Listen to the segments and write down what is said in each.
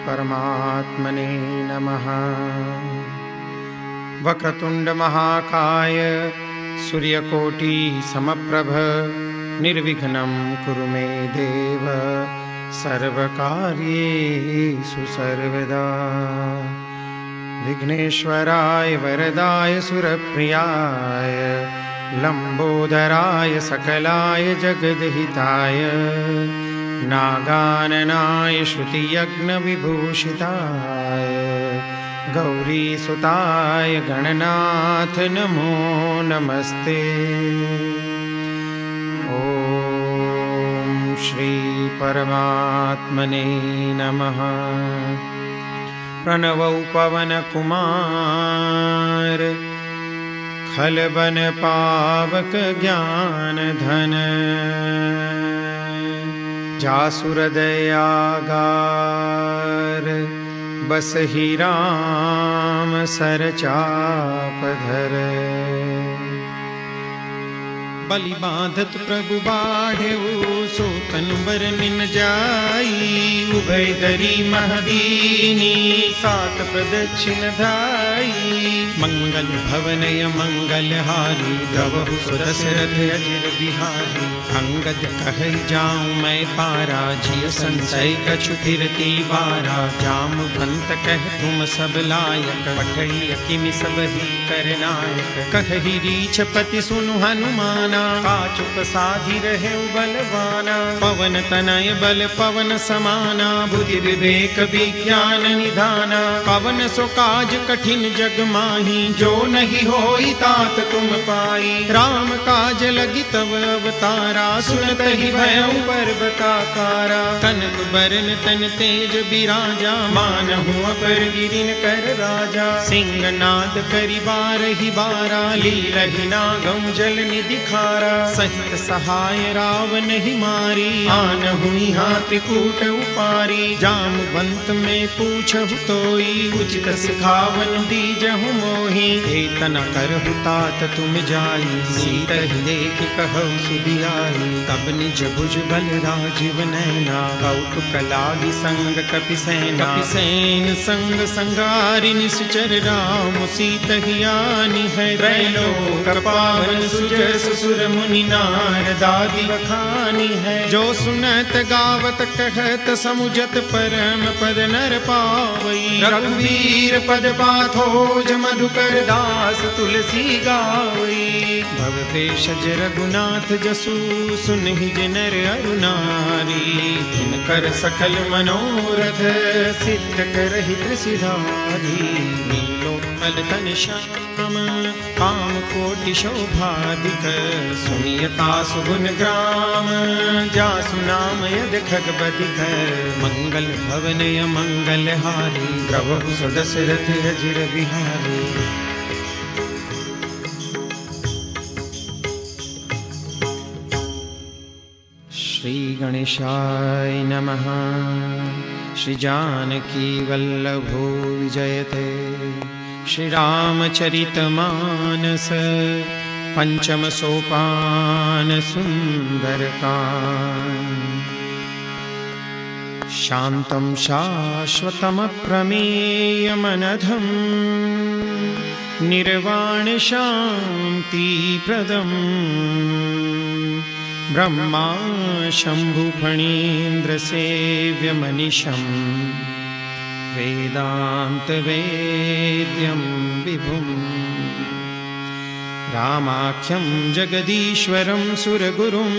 परमात्मने नमः। वक्रतुंड महाकाय सूर्यकोटि समप्रभ निर्विघ्नं कुरु मे देव सर्वकार्येषु सर्वदा। विघ्नेश्वराय वरदाय सुरप्रियाय लंबोदराय सकलाय जगद्हिताय नागाननाय श्रुतियज्ञविभूषिताय गौरीसुताय गणनाथ नमो नमस्ते। ओम श्री परमात्मने नमः। प्रणवौ पवन कुमार खलबन पावक ज्ञान धन जासुर दयागार बसहि राम सरचाप धर। बलि बांधत प्रभु बाढ़ेऊ सो तन बर निन जाई उभय दरी महदीनी सात प्रदक्षिण धाई। मंगल भवनय मंगल हारी गवहु सुदशरथ अजिर बिहारी। अंगद कहै जाऊं मैं पारा जिय संशय कछु फिरती बारा। जामवंत कह तुम सब लायक पठई किमि सब ही करनायक। कहहि रीछपति सुनु हनुमाना काचुक साधि रहे बलवाना। पवन तनय बल पवन समाना बुद्धि विवेक विज्ञान निधाना। पवन सो काज कठिन जग माही जो नहीं होई तात तुम पाई। राम काज लगी तव अवतारा सुनत ही भयउ पर्वताकारा। कनक बरन तन तेज बिराजा मानहु अपर गिरिन कर राजा। सिंहनाद करि बारहि बारा लीलहि नागम जल निधि खारा। सहित सहाय रावण ही मारी आनहु यहाँ त्रिकूट उपारी। जामवंत में पूछहु तोई उचित सिखावन दीजहु मोहि। एतन करहु तात तुम जाई सीतहि देखि कहु सुधियाई। तब निज भुज बल राजीव नैना कौतुक लागी संग कपिसेना। कपिसेन संग संगारि निश्चर राम सीतहि आनी है। त्रैलोक पावन सुजस सुर मुनि नारदादि बखानी है। जो सुनत गावत कहत समुझत परम पद नर पावई। रघुवीर पद पाथोज मधुकर दास तुलसी गावई। भव भेषज रघुनाथ जसु सुनहि जिनर अरु नारी। जिनकर सकल मनोरथ सिद्ध करहि त्रिशिधारी। नीलोत्पल तन श्याम काम कोटि शोभादिक। सुनियता सुगुन ग्राम जासु नाम यद खगपतिक। मंगल भवनय मंगल हारी प्रभु सुदशरथ अजिर बिहारी। श्री गणेशाय नमः। श्री जानकी वल्लभो विजयते। श्री रामचरितमानस पंचम सोपान सुंदरकांड। शांतं शाश्वतमप्रमेयमनघं निर्वाण शांति प्रदम्। ब्रह्मा शंभु फणीन्द्र सेव्य मनीषं वेदांत वेद्यं विभुम्। रामाख्यं जगदीश्वरं सुरगुरुं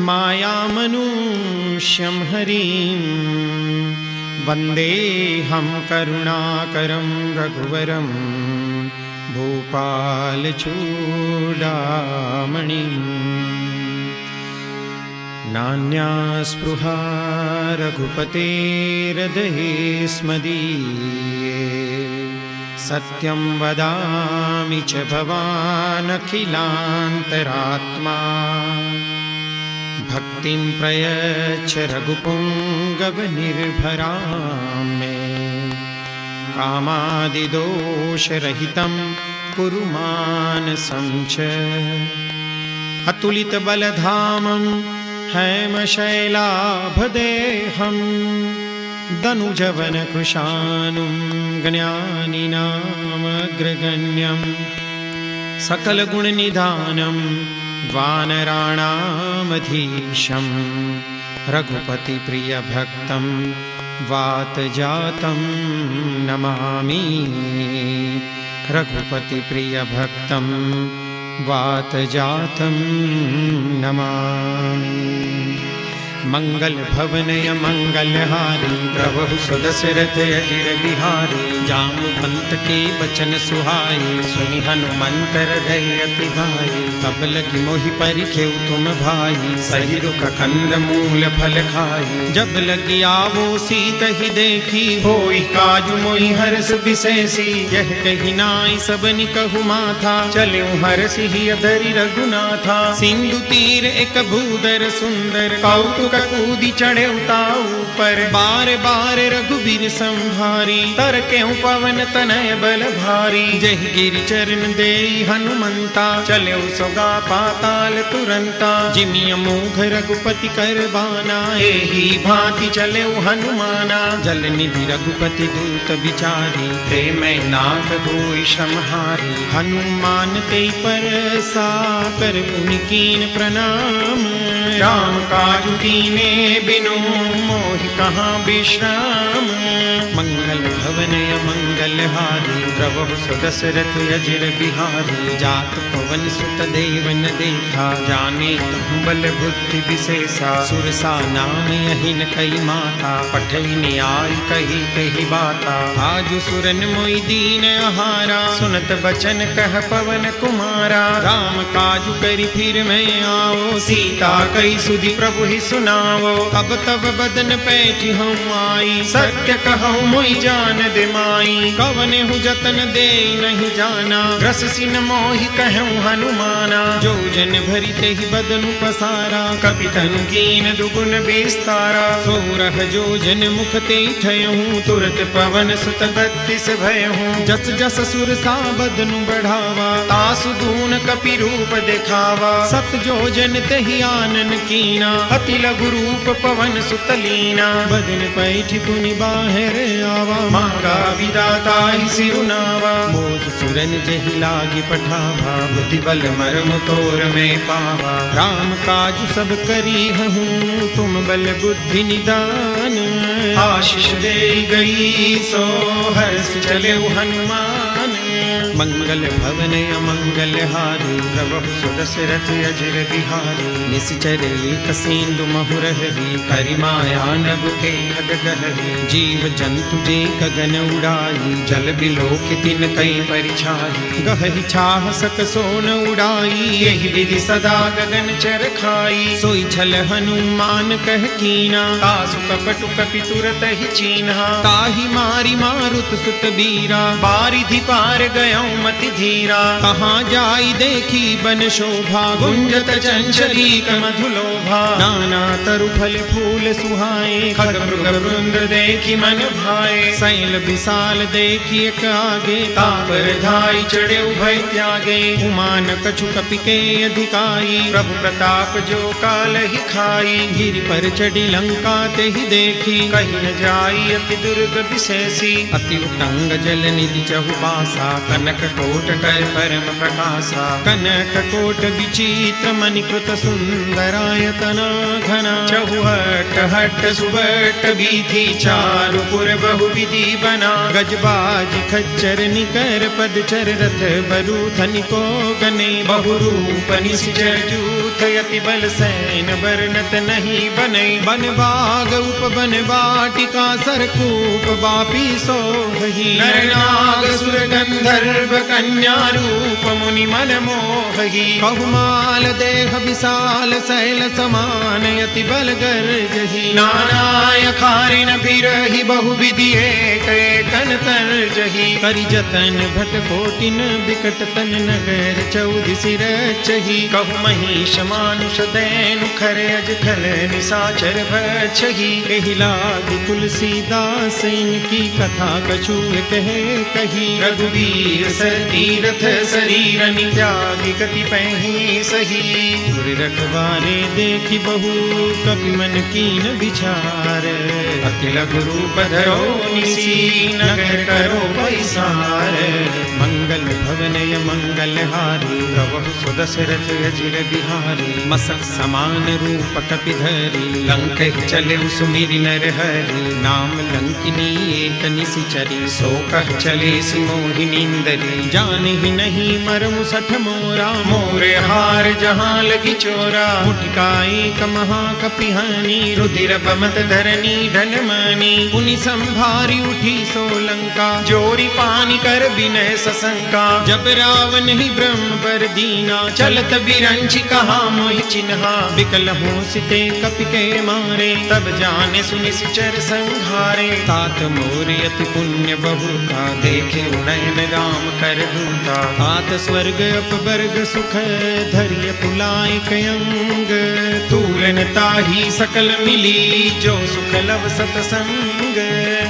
मायामनुष्यं हरिं। वन्देऽहं करुणाकरं रघुवरं भूपालचूडामणिम्। नान्या स्पृहा रघुपतेर्हृदये स्मदीये। सत्यं वदामि च भवान् अखिलान्तरात्मा। भक्तिं प्रयच्छ रघुपुङ्गवनिर्भरां मे। कामादिदोषरहितं कुरु मानसं च। अतुलितबलधामं हेमशैलाभदेहं दनुजवन कृशानुं ज्ञानिनामग्रगण्यं सकल गुण निधानं वानराणामधीशं रघुपति प्रिय भक्तं वातजातं नमामि। रघुपति प्रिय भक्तं वातजातं नमामि। मंगल भवनय मंगलहारी प्रभु सुदशरथ अजिर बिहारी जामु पंत के बचन सुहाए सुनि हनुमंत हृदय अति भाई तब लगी मोहि परिखेउ तुम भाई सही रुख कंद मूल फल खाई जब लगी आवो सीत ही देखी होई काजु मोहि हर्ष विशेषी यह कही नाई सबनि कहु माथा चलऊ हर्ष ही अधरि रघुनाथा सिंधु तीर एक भूदर सुंदर कौतुक कूदी चढ़े उताऊ पर बार बार रघुबीर संभारी तर क्यों पवन तनय बल भारी जय गिरि चरण दे हनुमंता चले सोगा पाताल तुरंता जिमिय मोघ रघुपति कर बाना एही भांति चले हनुमाना जल निधि रघुपति दूत विचारी प्रेम नाथ होई श्रमहारी हनुमान ते पर साकर पुनिकीन प्रणाम राम काजु कीने बिनु मोहि कहाँ विश्राम मंगल भवनय मंगलहारी प्रभु सुदशरथ अजिर बिहारी जात पवन सुत देवन देखा जाने कहु बल बुद्धि विशेषा सुरसा नाम यहिन कई माता पठई न्याय कही कही बाता आजु सुरन मोहि दीन आहारा सुनत बचन कह पवन कुमारा राम काजु करि फिर मैं आओ सीता कई सुधि प्रभु ही सुनावो अब तब बदन पैठी हूँ आई सत्य कहूँ मोहि जान दे माई कवने हूँ जतन दे नहीं जाना रस सिन मोहि कहूँ हनुमाना जो जन भरी ते ही बदनु पसारा कपि तनु कीन दुगुन विस्तारा सोरह जो जन मुख ते ठयहूँ तुरत पवन सुत बत्तीस भयहूँ जस जस सुर सा बदनु बढ़ावा तासु दून कपि रूप दिखावा सत जो जन ते ही आनन कीना अति लघु रूप पवन सुतलीना बदन पैठी पुनि बाहर आवा मांगा विदाता ही सिरुनावा मोद सुरन जहि लागी पठावा बुद्धि बल मरम तोर में पावा राम काज सब करी हूँ तुम बल बुद्धि निदान आशीष दे गई सो हर्ष चले हनुमान मंगल भवनय मंगलहारी प्रभु सुदशरथ अजिर बिहारी निश्चर एक सिंधु महुरहरी करिमाया नभ के खगगहरी जीव जंतु जे गगन उड़ाई जल बिलोक तिन कई परिछाई गहहि छाह सक सोन उड़ाई यही विधि सदा गगन चर खाई सोई छल हनुमान कह कीना तासु कपटु कपि तुरत ही चीन्हा ताहि मारी मारुत सुत बीरा बारिधि पार गयौ मति धीरा कहाँ जाई देखी बन शोभा गुंजत चंचली मधुलोभा नाना तरु फल फूल सुहाए खग मृग वृंद देखी मन भाए शैल विशाल देखी एक आगे तापर धाई चढ़े उभय त्यागे उमान कछु कपि के अधिकाई प्रभु प्रताप जो काल ही खाई गिरि पर चढ़ी लंका ते ही देखी कहीं न जाई अति दुर्ग विशेषी अति उतंग जल निधि चहुबासा कनक कोट कर परम प्रकाशा कनक कोट विचित्र मणिकृत सुंदरायतना घना चहुहट हट सुबट बीथी चारु पुर बहु विधि बना गजबाज खच्चर निकर पदचर रथ बरु धनिको गने बहु रूप निश्चर जूथ यति बल सैन बरनत नहीं बने बन बाग उप बन बाटिका सरकूप बापी सोहि नर नाग सुर गंधर्व कन्या रूप मुनि मन मोहि बहुमाल देह विशाल शैल समान यति बल गर्जहि नानाय खारिन बिरहि बहु विधि एक कन तरजहि करि जतन भट कोटिन बिकट तन नगर चौधि सिर चहि कहु महिष मानुष दैनु खर अज खल निसाचर भक्षहि एहि लागी तुलसीदास इनकी कथा कछु कहे कही रघुवीर सर तीरथ शरीरनि त्यागी कति पहि सही। गुर रखवारे देखी बहु कपि मन कीन विचार, अखिल गुरु पधरो निसी नगर करो पैसार। मंगल भवनय मंगल हारी प्रभु सुदशरथ अजिर बिहारी। मसक समान रूप कपिधरी लंक चले सुमिरि नर हरि। नाम लंकिनी एक निशिचरी सो कह चले सि मोहिनींदरी। जाने ही नहीं मरमु सठ मोरा मोरे हार जहाँ लगी चोरा। मुठिका एक महाकपिहानी रुधिर बमत धरनी धन मानी। पुनि संभारी उठी सो लंका जोरी पानी कर विनय सशंका। जब रावण ही ब्रह्म पर दीना चलत बिरंची कहा मोहि चिन्हा। विकल हो सिते कपि के मारे तब जाने सुनि सिचर संहारे। तात मोर अति पुण्य बहुता देखे नयन राम कर दूता। तात स्वर्ग अपवर्ग सुख धैर्य पुलाय कयंग। तूलन ताही सकल मिली जो सुख लव सतसंग।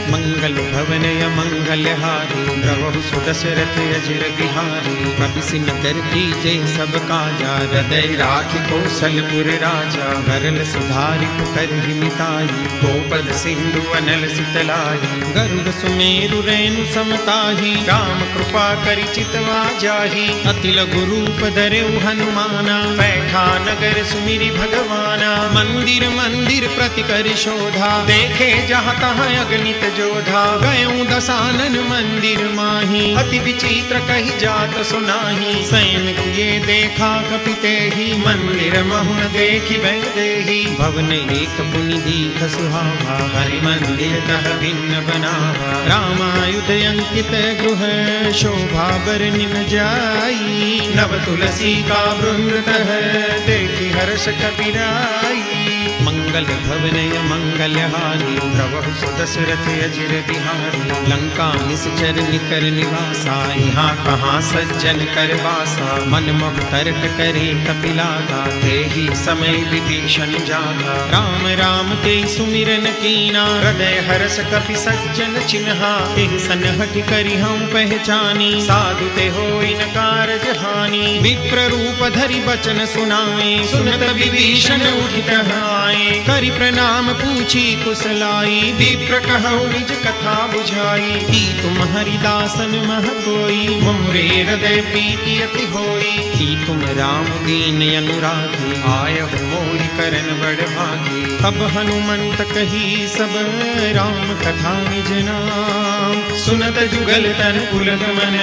मंगल भवनय मंगल हारी प्रभु सुदशरथ अजिर बिहारी। कपिसिन कर कीजे सब काजा हृदय राखि कौशलपुर राजा। गरल सुधारि पुकर हिमिताई गोपद सिंधु अनल सितलाई। गरुड़ सुमेरु रेणु समताही राम कृपा करि चितवा जाही। अतिल गुरूप धरेउ हनुमाना बैठा नगर सुमिरि भगवाना। मंदिर मंदिर प्रति करि शोधा देखे जहाँ तहाँ अगणित जोधा। गयऊँ दसानन मंदिर माही अति विचित्र कही जात सुनाही। सैन किए देखा कपिते ही मंदिर महुन देखी बैदेही। भवन एक पुनि दीख सुहावा हरि मंदिर तह भिन्न बनावा। रामायुध अंकित गृह शोभा बरनिन जाई। नव तुलसी का वृंद तह देखी हर्ष कपिराई। मंगल भवनय मंगल हारी प्रभु सुदशरथ अजिर बिहारी। लंका निश्चर निकर निवासा यहाँ कहाँ सज्जन कर वासा। मन मोह तर्क करे कपिलागा तेहि समय विभीषण जागा। राम राम ते सुमिरन कीना हृदय हर्ष कपि सज्जन चिन्हा। तेहि सन हठि करि हम पहचानी साधु ते होई न कारज हानि। विप्र रूप धरि बचन सुनाए सुनत विभीषण उठित आए। करि प्रणाम पूछी कुशलाई विप्र कहु निज कथा बुझाई। की तुम हरिदासन मह कोई मोरे हृदय प्रीति अति होई। की तुम राम दीन अनुरागी आयहु मोहि करन बड़ भागी। तब हनुमंत कही सब राम कथा निज नाम। सुनत जुगल तन पुलक मन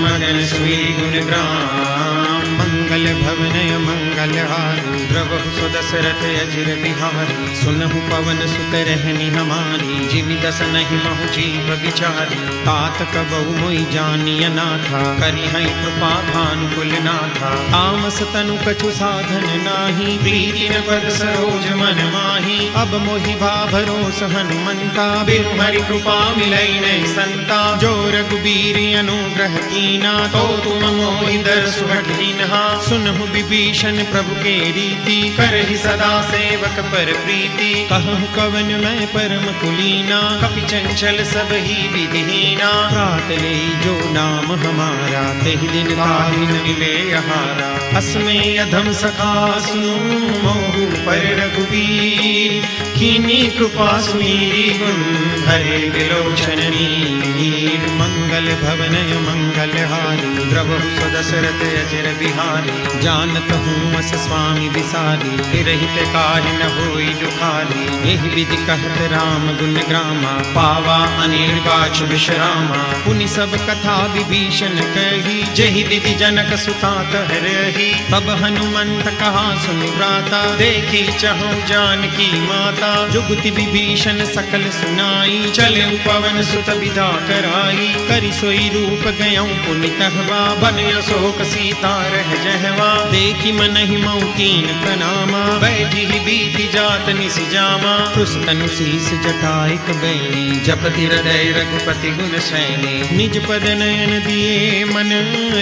मगन सुई गुण ग्राम। मंगल भवनय मंगल हारी प्रभु सुदशरथ अजिर बिहारी। सुनहु पवन सुत रहनी हमारी जिमि दस नहीं महु जीव विचारी। तात कबहु मोहि जानिय नाथा करि हैं कृपा भानुकुल नाथा। तामस तनु कछु साधन नाही प्रीति न पद सरोज मन माही। अब मोहि भाभरोस हनुमंता बिनु हरि कृपा मिलई नहीं संता। जो रघुबीर अनुग्रह कीना तो तुम मोहि दरसु हठ दीन्हा। सुनहु विभीषण प्रभु के रीति करहि सदा सेवक पर प्रीति। कहूँ कवन मैं परम कुलीना कपि चंचल सब ही विधिहीना। रात ले जो नाम हमारा तेहि दिन ताहि न मिले आहारा। अस्मे अधम सखा सुनो मोहु पर रघुबीर। कीनी कृपा सुमीरी गुण हरे विलोचन नीर। मंगल भवनय मंगल हारी प्रभु सुदशरथ अजिर बिहारी। जानत हूँ अस स्वामी विसारी रहित काहि न होई दुखारी। एहि विधि कहत राम गुण ग्रामा पावा अनिर्वाच विश्रामा। पुनि सब कथा विभीषण कही जहि विधि जनक सुता कह रही। तब हनुमंत कहा सुनि व्राता देखी चहु जानकी माता। जुगति विभीषण सकल सुनाई चले पवन सुत विदा कराई। करि सोई रूप गयऊँ पुनि तहवा बन अशोक सीता रह जहवा। देखी मनहि मऊ कीन प्रणामा बैठी ही बीती जात निस जामा। पुस्तनु शीस जटाइक बैणी जपति हृदय रघुपति गुण सैनी। निज पद नयन दिए मन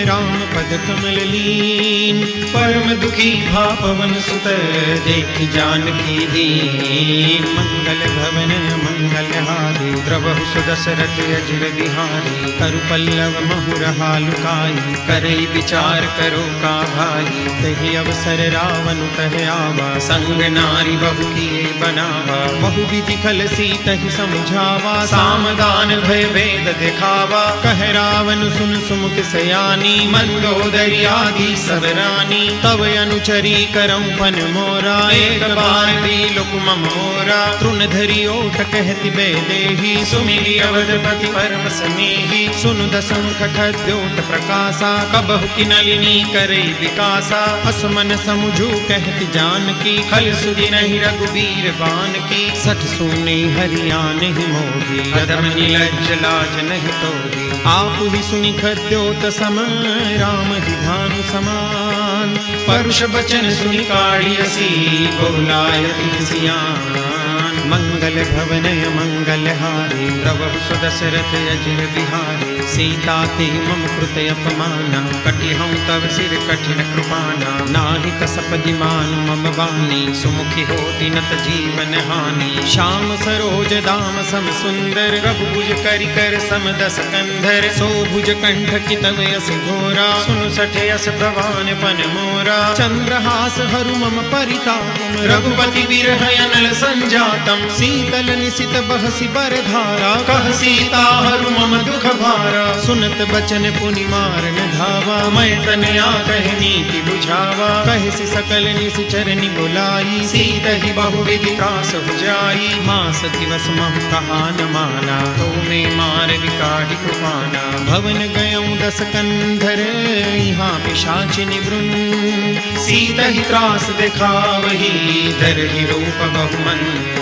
राम पद कमल लीन। परम दुखी भा पवन सुत देखी जानकी दीन। मंगल भवन मंगल हारी प्रभु सुदशरथ अजिर बिहारी। करु पल्लव महुरहा लुकाई, करई विचार करो का भाई। तहि अवसर रावण तह आवा, संग नारी बहु किए बनावा। बहु विधि खल सीतहि समझावा, सामदान भय भेद दिखावा। कह रावण सुन सुमुख सयानी, मंदोदरी आदि सब रानी। तब अनुचरी करऊं फन मोरा, एक बार भी लुक मोरा। तृण धरी ओट कहति बेदेही, सुमिरि अवधपति परम स्नेही। सुनु दसमुख खद्योत प्रकाशा, कबहु की नलिनी करई विकासा। असमन समुझू कहति जानकी, खल सुधि नहीं रघुबीर बान की। सठ सुने हरियाण ही मोही, अधम निलज्ज लाज नहीं तोही। आप ही सुनि खद्योत सम, राम ही भानु समान। परुष बचन सुनि काढ़ियसी, बोलायति सियान। मंगल भवनय मंगल हारी, द्रवहु सुदशरथ अजिर बिहारी। सीता ते मम कृत अपमाना, कटि हूँ तव सिर कठिन कृपाना। नाहि कसपदि मानु मम वाणी, सुमुखी होति नत जीवन हानि। श्याम सरोज दाम सम सुंदर, प्रभु भुज करि कर सम दस कंधर। सो भुज कंठ की तव यस घोरा, सुनु सठे यस भवान पन मोरा। चंद्रहास हरु मम परिताप, रघुपति बिरह अनल संजातम। शीतल निशित बहसी बरधारा, कह सीता हरु मम दुख भारा। सुनत बचन पुनि मारन धावा, मैं तनया कह नीति बुझावा। कहसी सकल निशिचरनि बुलाई, सीतहि बहु विधि त्रास बुझाई। मास दिवस महु कहा न माना, तो में मार विकाढ़ि कृपाना। भवन गयऊं दस कंधर, यहाँ पिशाचि निवृन्न। सीतहि त्रास दिखावही, धरहि रूप बहुमन।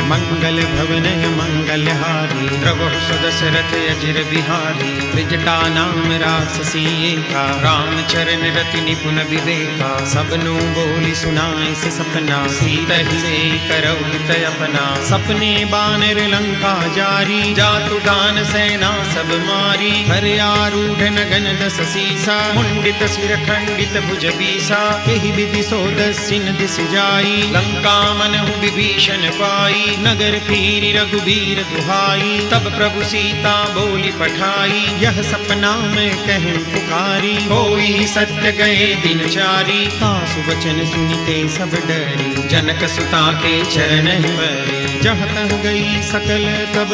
मंगल भवनय मंगल हारी, द्रवहु सुदशरथ अजिर बिहारी। त्रिजटा नाम राक्षसी एका, राम चरण रति निपुण विवेका। सबनु बोली सुनाए से सपना, सीतहि से करऊ हित अपना। सपने बानर लंका जारी, जातु दान सेना सब मारी। हर आरूढ़ नगन दस सीसा, मुंडित सिर खंडित भुज बीसा। एहि विधि सो दस्सिन दिस जाई, लंका मनहु विभीषण पाई। नगर फिरी रघुबीर दुहाई, तब प्रभु सीता बोली पठाई। यह सपना में कह पुकारी, होई सत्य गए दिन चारी। तासु वचन सुनिते सब डरी, जनक सुता के चरण परे। जहाँ तह गई सकल तब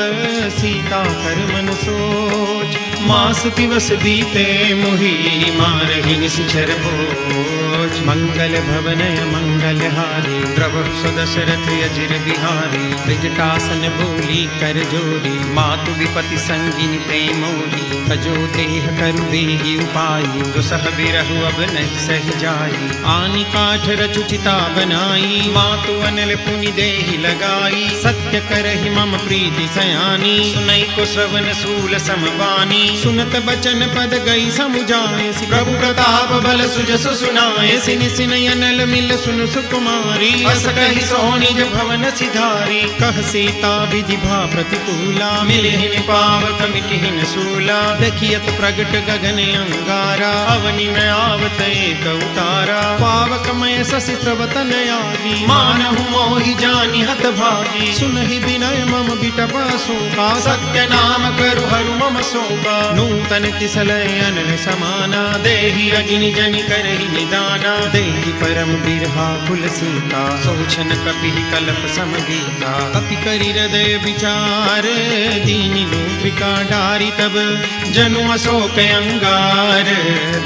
सीता कर मन सोच। मास दिवस बीते मुहि, मारहि निशिचर भोज। मंगल भवनय मंगल हारी, द्रवहु सुदशरथ अजिर बिहारी। त्रिजटासन बोली कर जोरी, मातु विपति संगिनी ते मोरी। तजो देह करु बेगी उपाई, दुसह बिरहु अब नहीं सह जाई। आनि काठ रचु चिता बनाई, मातु अनल पुनि देहि लगाई। सत्य करहि मम प्रीति सयानी, सुनई को श्रवण सूल समबानी। सुनत बचन पद गई समुझाए, प्रभु प्रताप बल सुजसु सुनाए। सिनि सिनि अनल मिल सुनु सुकुमारी, अस कहि सो निज भवन सिधारी। कह सीता विधि भा प्रतिकूला, मिलिहिन पावक मिटिहिन सूला। देखियत प्रगट गगन अंगारा, अवनि न आवत एक उतारा। पावक मय शशि स्रवतन आदि, मानहु मोहि जानि हत भागी। सुनहि विनय मम बिटप शोका, सत्य नाम करु हरु मम शोका। नूतन तिसलय अनल समाना, देहि अग्नि जनि करहि निदाना। देहि परम बिरहा कुल सीता, सोचन कपि कलप समगीता। कपि करि हृदय विचार, दीनि मुद्रिका डारी। तब जनु अशोक अंगार,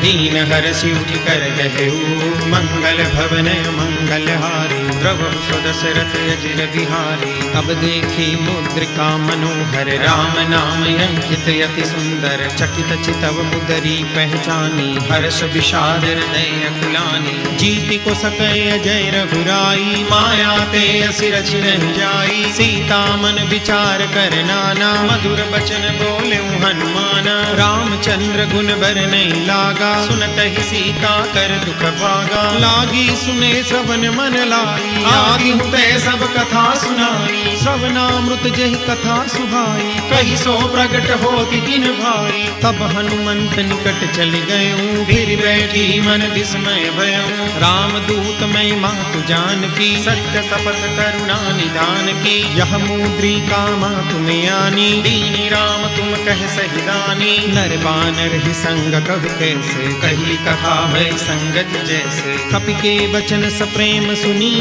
दीन हरषि उठि कर कहऊ। मंगल भवनय मंगल हारी, द्रवहु सुदशरथ अजिर बिहारी। तब देखी मुद्रिका मनोहर, राम नाम अंकित अति सुंदर। चकित चितव मुदरी पहचानी, हर्ष विषाद हृदय अकुलानी। जीति को सकय अजय रघुराई, माया ते असि रचि नहीं जाई। सीता मन विचार कर नाना, मधुर बचन बोले हनुमाना। रामचंद्र गुण बर नहीं लागा, सुनत ही सीता कर दुख भागा, लागी सुने श्रवण मन लाई, आदि हुते सब कथा सुनाई, श्रवणामृत जहि कथा सुहाई, कही सो प्रगट होति दिन भाई, तब हनुमंत निकट चल गयूं, फिर बैठी मन विस्मय भयूं, राम दूत मैं मातु जानकी, सत्य शपथ करुणा निधान की, यह मुद्रिका मातु में आनी, दीनी राम तुम कह सही दानी, नर बानर ही संग कब कैसे, कही कथा भय संगत जैसे, कपि के वचन सप्रेम सुनी,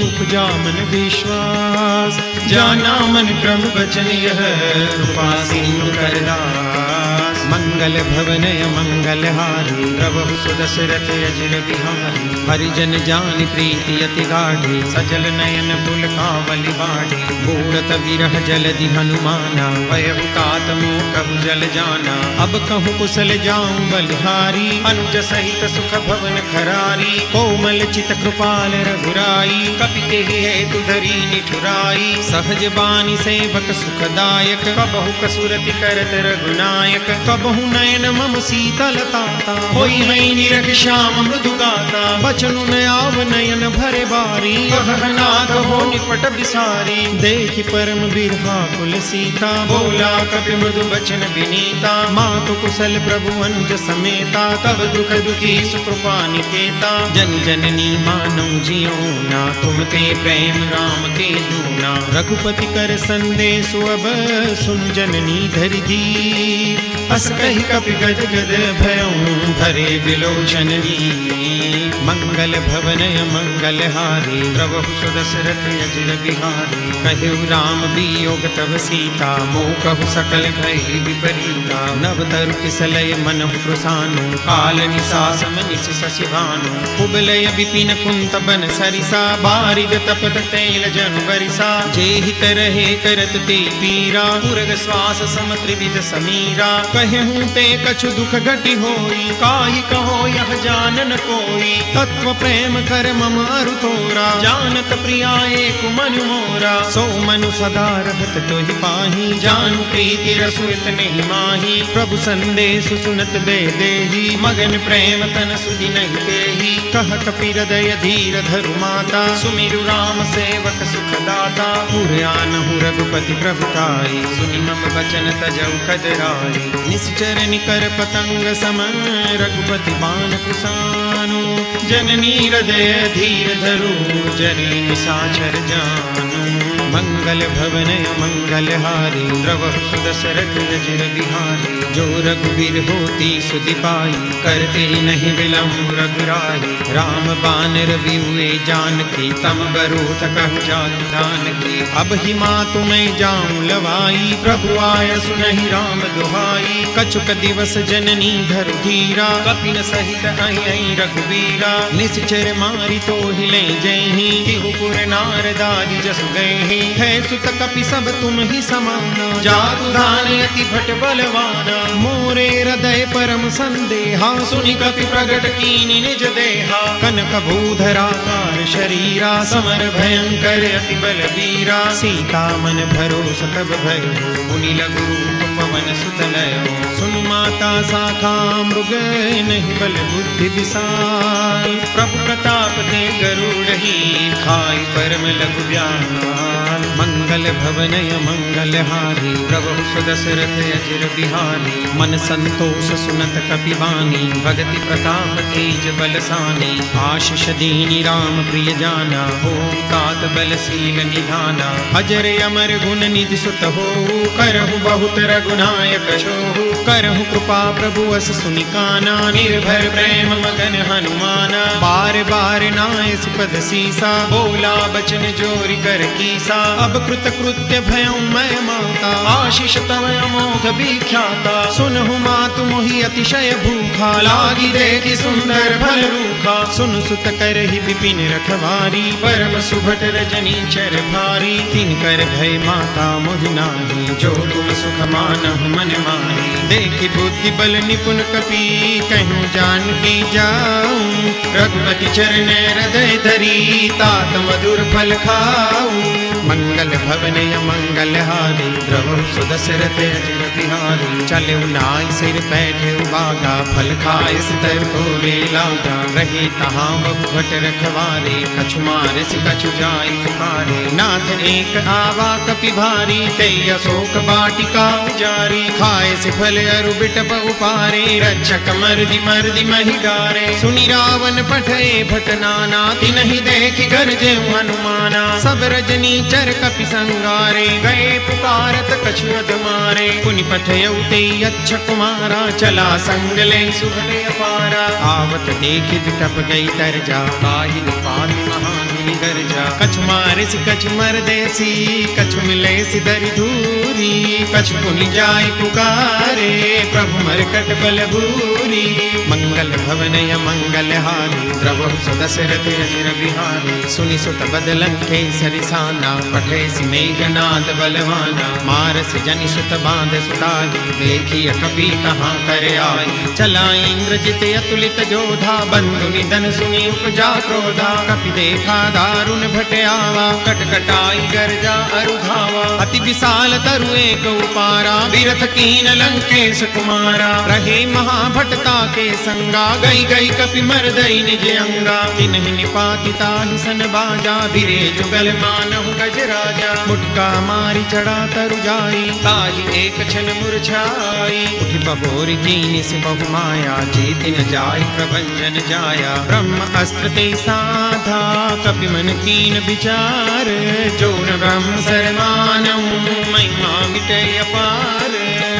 उपजा मन विश्वास, जाना मन क्रम वचन यह, कृपा सिंधु करदास, मंगल भवनय मंगल हारी, प्रभु सुदशरथ अजिर बिहारी, हरिजन जान प्रीति अति गाढ़ी, सजल नयन पुलकावली बाढ़ी, बूढ़त विरह जलधि हनुमाना, भयहुतात मोह जल जाना, अब कहूँ कुशल जाऊं बलिहारी, अनुज सहित सुख भवन खरारी, कोमल चित कृपाल रघुराई, कपिते हेतु धरी निठुराई, सहज बानी सेवक सुखदायक, कबहु कसुरति करत रघुनायक, कबहु नयन मम शीतलताता, होई है निरख श्याम मृदु गाता, बचनु न आव नयन भरे बारी, नाथ हो निपट बिसारी, देखि परम बिरहा कुल सीता, बोला कपि मृदु बचन विनीता, मातु कुशल प्रभु अनुज समेता, तब दुख दुखी सुकृपा निकेता, जन जननी मानौ जियो ना, तुम ते प्रेम राम के दूना, रघुपति कर संदेश अब सुन जननी धरि धीर, अस कहि कपि गद गद भयऊं भरे विलोचन वीर, मंगल भवनय मंगल हारी, प्रभु सुदशरथ अजिर बिहारी, कहु राम वियोग तब सीता, मोकहु सकल भय विपरीता, नव तरु किसलय मनहु कृसानु, काल निसासम निस शशिभानु, कुबलय विपिन कुंत बन सरिसा, बारिद तपत तैल जनु बरिसा, जेहि तरहे करत ते पीरा, पुरग श्वास सम त्रिविध समीरा, कहूँ ते कछु दुख घटि होई, काहि कहो यह जानन कोई, तत्व प्रेम कर मम अरु तोरा, जानत प्रिया एक मन मोरा, सो मनु सदा रहत तोहि पाही, जानु प्रीति रसु इतने माही, प्रभु संदेश सुनत दे देही, मगन प्रेम तन सुधि नहीं देही, कह कपि हृदय धीर धरु माता, सुमिरु राम सेवक सुखदाता, पुरयानहु रघुपति प्रभुताई, सुनि मम वचन तजौ कदराई, निश्चर निकर पतंग सम, रघुपति बाण कुसानु, जननी हृदय धीर धरु, जनि निशाचर जानु, मंगल भवनय मंगल हारी, प्रभु सुदशरथ अजिर बिहारी, जो रघुवीर होती सुधि पाई, करते नहीं विलम्ब रघुराई, राम बानर बिहुए जानकी, तम बरूथ कहु जातु जानकी, अब ही मातु मैं जाऊं लवाई, प्रभु आय सुनहि राम दुहाई, कछुक दिवस जननी धरु धीरा, कपिन सहित आई रघुवीरा, निश्चर मारी तो हिले जयहि, तिहुपुर नारदादि जसु गए, है सुत कपि सब तुम ही समाना, जातु धान अति भट बलवाना, मोरे हृदय परम संदेहा, सुनि कपि प्रगट कीनि निज देहा, कनक भूधराकार शरीरा, समर भयंकर अति बलवीरा, सीता मन भरोस तब भयो, मुनि लघु रूप पवन सुत लयो, सुनु माता शाखा मृग नहीं बल बुद्धि विशाल, प्रभु प्रताप ते गरुड़हि, खाई परम लघु व्याल, मंगल भवनय मंगल हारी, प्रभु सुदशरथ अजिर बिहारी, मन संतोष सुनत कपि बानी, भगति प्रताप तेज बलसानी, आशीष दीनी राम प्रिय जाना, होम तात बलशील निधाना, अजर अमर गुण निधि सुत हो, करहु बहुत रघुनायक छोहु, करहु कृपा प्रभु अस सुनिकाना, निर्भर प्रेम मगन हनुमाना, बार बार नाय सुपद सीसा, बोला बचन जोरि कर कीसा, अब कृत कृत्य भयं मैं माता, आशीष तव अमोघ विख्याता, सुनहु मातु मोहि अतिशय भूखा, लागी देखि सुंदर भल रूखा, सुन सुत करहि विपिन रखवारी, परम सुभट रजनी चर भारी, तिनकर भय माता मोहि नाही, जो तुम सुख मानहु मन माही, देखि बुद्धि बल निपुण कपि, कहूँ जानकी जा जाऊं, रघुपति चरण हृदय धरी तात मधुर फल खाऊं। मंगल भवन मंगल हारी द्रवहु सुदशरथ अजिर बिहारी। चले नाई सिर बैठे बागा फल खाए सितर तोरे लागा। रहे तहाँ बहुभट रखवारे कछु मारे से कछु जाय पुकारे। नाथ एक आवा कपि भारी तई अशोक बाटिका उजारी। खाए से फल अरु बिटप उपारे रक्षक मर्दि मही डारे। सुनि रावण पठे भट नाना तिन्हि देखि गरजे हनुमाना। सब रजनी चर कपि संगारे गए पुकारत कछु अध मारे। पुनि पठयउ ते अच्छा कुमारा चला संग ले सुभले अपारा। आवत देखि बिटप गई तरजा काहि निपात महामुनि गरजा। कछु मारे से कछु मर देसी कछु मिले सी दरि धूरी। कछु पुनि जाय पुकारे प्रभु मरकट बल भूरी। मंगल भवन मंगल हारी द्रवहु सदशरथ अजिर बिहारी। सुनि सुत बदलन केसरि साना पठे सि मेघनाद बलवाना। मारस जनि सुत बांध सुताही देखिय कपि कहाँ कर आई। चला इंद्रजित अतुलित जोधा बंधु निधन सुनि उपजा क्रोधा। कपि देखा दारुण भट आवा कटकटाई गर्जा अरु धावा। अति विशाल तरु एक उपारा बिरथ कीन लंकेश कुमारा। रहे महाभटता के संगा गई गई कपि मर्दई निज अंगा। तिन्हि निपाति ताहि सन बाजा बिरे जुगल मानहु गज राजा। मुटका मारी चढ़ा तरु जाई ताहि एक छन मुरझाई। उठि बबोरि कीनि से बहु माया जीति न जाय प्रभंजन जाया। ब्रह्म अस्त्र ते साधा कपि मन कीन विचार। जो न ब्रह्म सरमानहु महिमा मिटे अपार।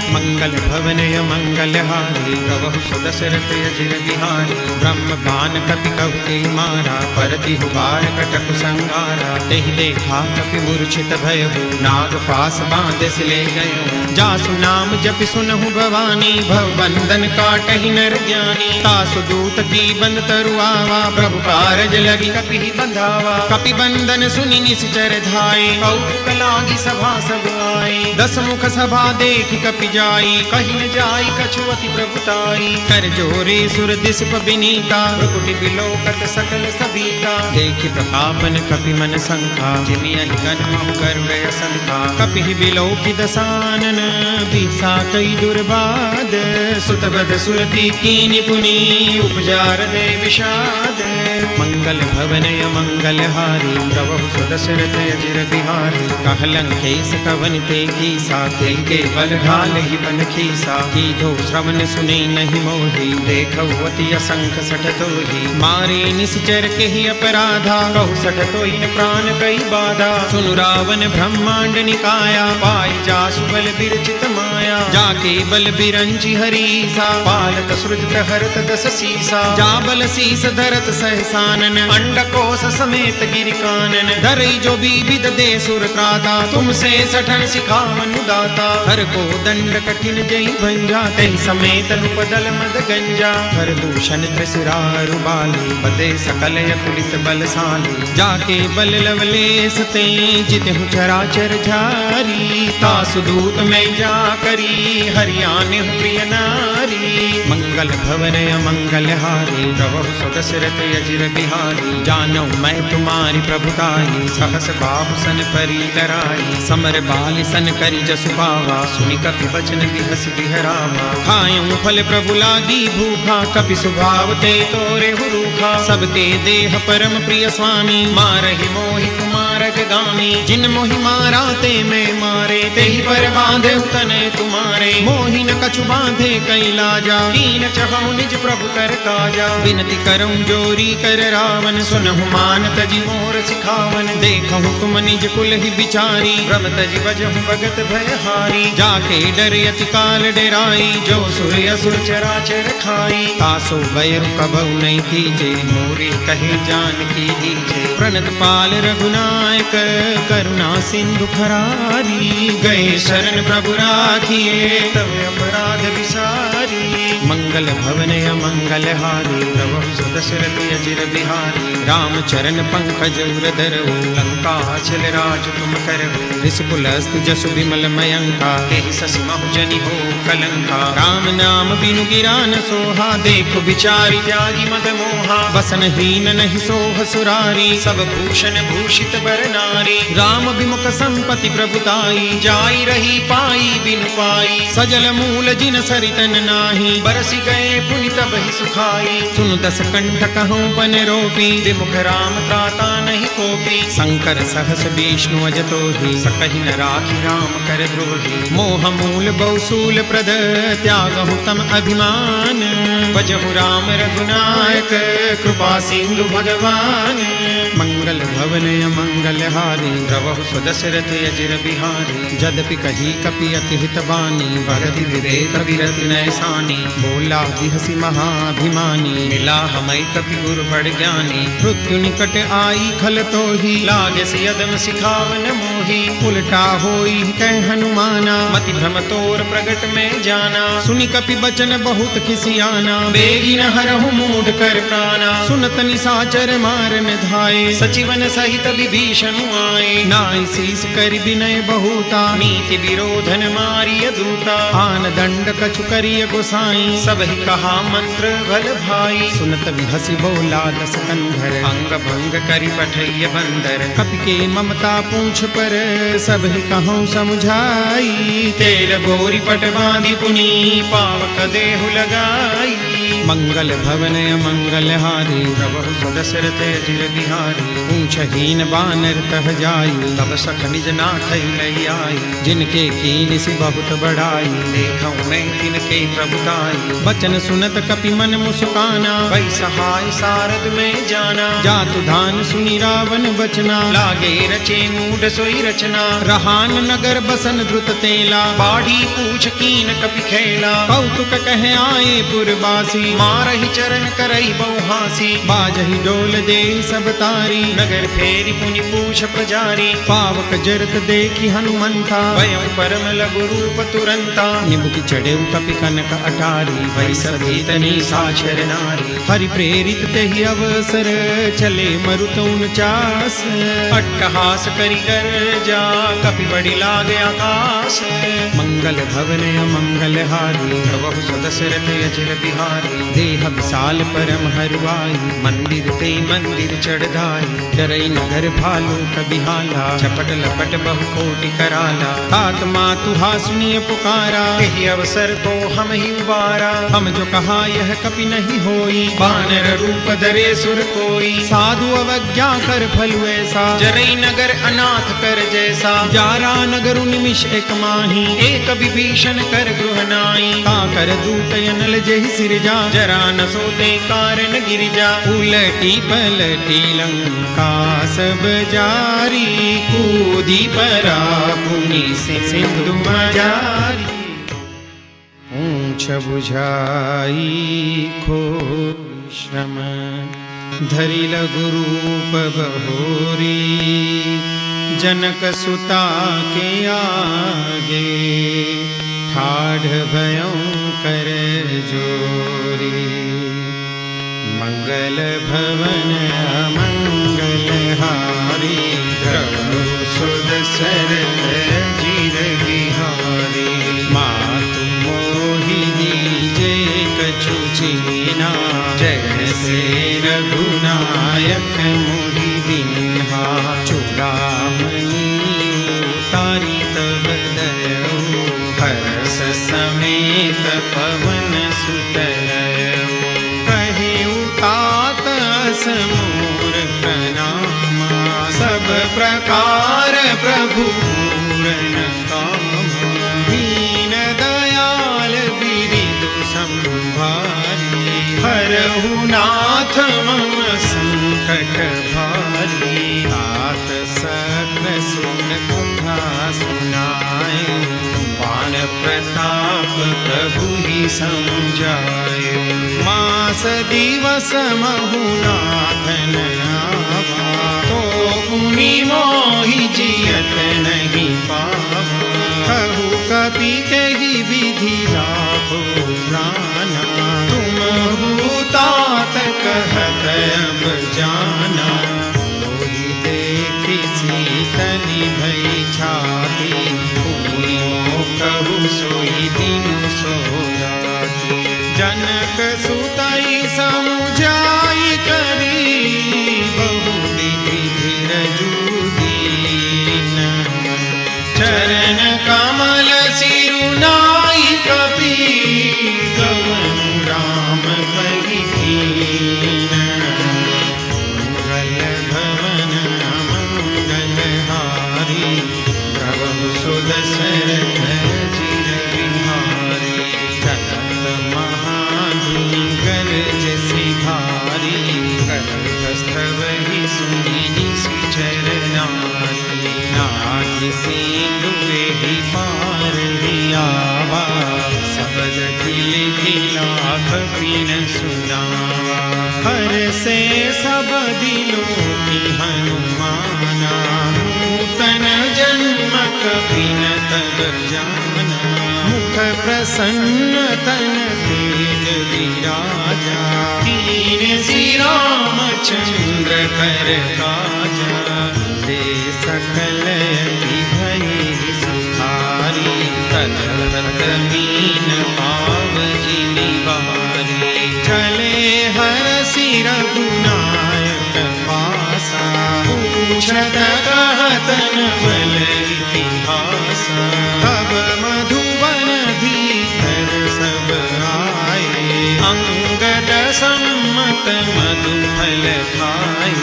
मंगल भवन मंगल हारी प्रभु सुदशरथ अजिर बिहारी। ब्रह्म बान कपि कहु ते मारा परति हुबार कटक संगारा। तेहि देखा कपि मूर्छित भयहु नाग पास बांधस ले गयो। जासु नाम जपि सुनहु भवानी भव बंधन काटहि नर ज्ञानी। तासु दूत की बंद तरु आवा प्रभु कारज लगी कपि बंधावा। कपि बंधन सुनि निश्चर धाये कौतुक लागी सभा सब आई। दस मुख सभा देखि कपि जाई कहि न जाई कछु अति प्रभुताई। कर जोरे सुर दिस बिनीता भ्रुकुटि बिलोकत सकल सबीता। देखि प्रतापन कपि मन शंका जिमियहि गण महु गरुड़ शंका। कपि बिलोकि दसानन बीसा कई दुर्बाद। सुतबद सुरति कीनि पुनि उपजा हृदय विषाद। मंगल भवन मंगल हारी प्रभु सुदशरथ अजिर बिहारी। कहलंकेश कवन ते कीसा के बल ढाल ही बन खीसा। कीधो श्रवण सुने नहीं मोही देखौ अति असंख सठ तोही। मारे निश्चर के ही अपराधा कहु सठ तोहि प्राण कई बाधा। सुनु रावण ब्रह्मांड निकाया पाई जासु बल बिरचित माया। जाके बल बिरंचि हरीसा पालत सृजत हरत दस सीसा। जा बल शीस धरत सहसानन अंडकोश समेत गिरि कानन। धरई जो विविध दे सुर त्राता तुमसे सठन सिखावन दाता। हर को दंड कठिन जई भंजा तहि समेत नुपदल मद गंजा। हर दूषण त्रिशिरारु बाली बदे सकल अतुलित बलशाली। जाके बल लवलेश ते जितहु चराचर झारी। तासु दूत में जा करी हरियाने प्रिय नारी। मंगल भवन मंगल हारी प्रभु सुदशरथ अजिर बिहारी। जानो मैं तुम्हारी प्रभुताई सहस बाहु सन परी लराई। समर बाल सन करी जसु पावा सुनि कपि बचन बिहस बिहरावा। खायूं फल प्रभु लागी भूखा कपि स्वभाव ते तोरे हुरूखा। सब ते देह परम प्रिय स्वामी मारहि मोहि कुमारक गामी। जिन मोहि मारा ते मैं मारे तेहि पर बांधे तने तुम्हारे। मोहि न कछु बांधे कई लाजा कीन चहु निज प्रभु कर काजा। विनती करऊं जोरी कर रावण सुनहु मान तजि मोर सिखावन। देखहु तुम निज कुल ही बिचारी भ्रम तजि बजहु भगत भयहारी। जाके डर अति काल डेराई जो सुर असुर चराचर खाई। तासो बैरु कबहु नहीं कीजे मोरे कहे जान की दीजे। प्रणत पाल रघुनाय नायक करुणा सिंधु खरारी, गए शरण प्रभु राखिए तब अपराध विसारी। मंगल भवन अमंगल हारी, प्रभु सुदशरथ अजिर बिहारी। राम चरण पंकज उरधर, लंका चल राज तुम करहु। ऋषिकुल अस्तु जसु विमल मयंका, तेहि ससि महु जनि हो कलंका। राम नाम बिनु गिरा न सोहा, देखो बिचारी त्यागी मद मोहा। बसन हीन नहीं सोह सुरारी, सब भूषण भूषित बर नारी। राम विमुख संपत्ति प्रभुताई, जाई रही पाई बिनु पाई। सजल मूल जिन सरितन नाही, बरसि गए पुनि तब ही सुखाई। सुनु दस कंठ कहूँ पन रोपी, विमुख राम त्राता नहीं कोपी। शंकर सहस विष्णु अजतो ही, सकहि न राखी राम कर द्रोही। मोह मूल बहुसूल प्रद, त्यागहु तम अभिमान। भजहु राम रघुनायक, कृपा सिंधु भगवान। मंगल भवन अमंगल हारी, प्रभु सुदशरथ अजिर बिहारी। जदपि कही कपि अति हित बानी, भरति विवेक विरति नैसानी। बोला बिहसी महाभिमानी, मिला हमै कपि गुरु बड़ ज्ञानी। मृत्यु निकट आई खल तो ही, लागे से यदम सिखावन मोही। उल्टा होई कह हनुमाना, मति भ्रम तोर प्रगट में जाना। सुनि कपि बचन बहुत खिसियाना, बेगी न हरहु मूढ़ कर प्राणा। सुनत निशाचर मारन धाये, सचिवन सहित विभीषण आए। नाई शीस कर विनय बहुता, नीति विरोधन मारिय दूता। आन दंड कछु करिय गोसाई, सब ही कहा मंत्र भल भाई। सुनत विहसी बोला दस कंधर, अंग भंग करि पठैय बंदर। कपि के ममता पूछ पर, सब ही कहूँ समुझाई। तेल गोरी पट बांधि पुनि, पावक देहु लगाई। मंगल भवन अमंगल हारी, प्रभु सुदशरथ अजिर बिहारी। पूछहीन बानर तह जाई, तब सख निज नाथ लई आई। जिनके कीन सि बहुत बड़ाई, देखऊँ मैं तिनके प्रभुताई। बचन सुनत कपि मन मुस्काना, भई सहाय सारद में जाना। जातु धान सुनि रावण बचना, लागे रचे मूढ़ सोई रचना। रहान नगर बसन द्रुत तेला, बाढ़ी पूछ कीन कपि खेला। कौतुक कहे आए पुरवासी, मारहि चरण करई बहुहासी। बाजहि डोल दे सब तारी, नगर फेरी पुनि पूछ प्रजारी। पावक जरत देखी हनुमंता, भयउ परम लघु रूप तुरंता। निबुक चढ़ेउ कपि कनक अटारी, भई सभी तनि साक्षर नारी। हरि प्रेरित तेहि अवसर, चले मरुत 49। अट्टहास करि गर्जा, कपि बड़ि लागे आकाश। मंगल भवन अमंगल हारी, प्रभु सुदशरथ अजिर बिहारी। देह विशाल परम हरुआई, मंदिर ते मंदिर चढ़ाई। डरई नगर भालू कबिहाला, चपट लपट बहु कोटि कराला। तात मातुहा सुनिय पुकारा, यही अवसर तो हम ही उबारा। हम जो कहा यह कपि नहीं होई, बानर रूप धरे सुर कोई। साधु अवज्ञा कर फलु ऐसा, जरई नगर अनाथ कर जैसा। जारा नगर निमिष एक माही, एक विभीषण कर गृह नाई। का कर दूत अनल जहि सिरजा, जरा न सोते कारण गिरिजा। उलटी पलटी लंका सब जारी, कूदी परा पुनि सिंधु मजारी। पूछ बुझाई खो श्रम, धरि लघु रूप बहोरी। जनक सुता के आगे, ठाढ़ भयं कर जोरी। मंगल भवन अमंगल हारी, प्रभु सुदशरथ अजिर बिहारी। मातु मोहिनी जे कछु चीना, जैसे रघुनायक मुहि दीन्हा। चूड़ामणि उतारी तब दयऊ, हर्ष समेत पवन सुत लयऊ। कहे उतात समूर प्रणामा, सब प्रकार प्रभु पूरन कामा। दीन दयाल बिरिदु संभारी, हरहु नाथ मम संकट भारी। तात सकल सुन कथा सुनाए, बान प्रताप प्रभु ही समझाए। मास दिवस महु नाथ न आवा, तो भूमि मोहि जियत नहीं पावा। कहु कपि कही विधि लाभो प्राणा, तुम भूतात कहत अब जाना। मोहि देखि शीतल भई छाती, कहु सोई दिन सोराती। जनक सुतई समुझाई करी, बहु विधि धीरजु दीन। चरण कमल सिरुनाई कपि, गवनु राम कहि दीन। मंगल भवन मंगल हारी, प्रभु सुदशरथ चिर बिहारी। सतत महाधुनि गरज सिधारी, करकस्थव ही सुनि सुचर नारी। नाहि सिंधु ही पार हियावा, सबद खिल खिला कपिन सुनावा। हर से सब दिलों की हनुमाना, नूतन जन्म कपिन तब जाना। मुख प्रसन्न तन तेज विराजा, दीन श्री रामचंद्र कर काजा। दे सकल यति भई सुखारी, तलत मीन पाव जिमि बारी। चले हरषि रघुनायक पासा, पूछत कहत न बल इतिहासा। तब मधुवन भीतर सब आए, अंगद सम्मत मधुफल खाए।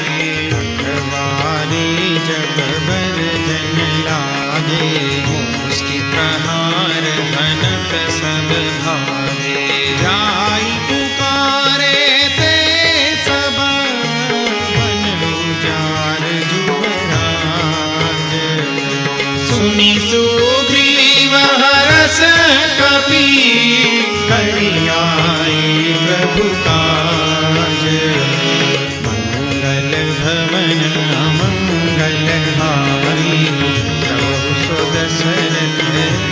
अखबारी जब बर जन लागे, मुष्टि प्रहार घनत सब भागे। जाई पुकारे ते सब, वन उजार जुबराज। सुनि सुग्रीव हरष कपि, करि आए प्रभु काज। मंगल भवन मंगल हारी, प्रभु सुदशरथ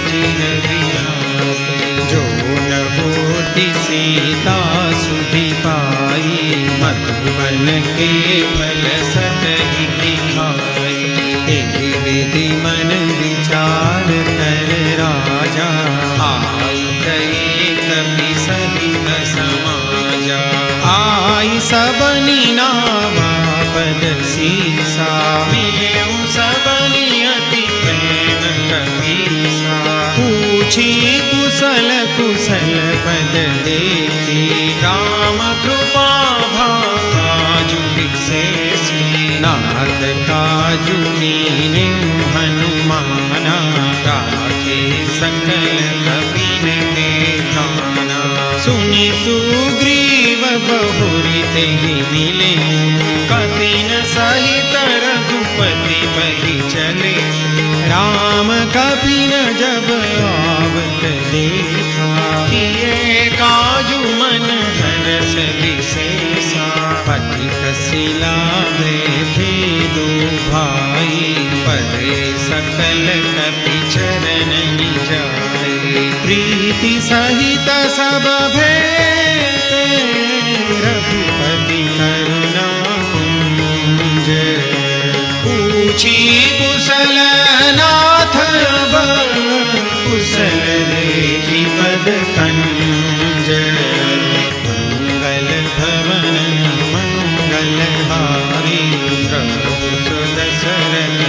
चिर बिहारी। जो न होती सीता सुधि पाई, मधुबन के फल सतहि दिखाई। एहि विधि मन विचार कर राजा, आई गए कपि सहित समाजा। आई सबनि नावा पद सीसा, मिलेउ सबनि अति प्रेम कपीसा। पूछी कुशल कुशल पद देखी, राम कृपा भाजु विशेषी। नाथ काजु कीन्हे हनुमाना, राखे सकल कपिन के ठाना। सुनि सुग्रीव बहुरि तेहि मिले, कपिन सहित रघुपति बहि चले। राम कपिन जब आवत देखा, किए काजु मन हरष विशेषा। पति कसिला भेदे दो भाई, परे सकल कपि चरण जाए। प्रीति सहित सब भेटे, रघुपति करुणा कुंज। पूछी कुशल नाथ अब, कुशल देखि पद कंज। मंगल भवन मंगल हारी, प्रभु सुदशरथ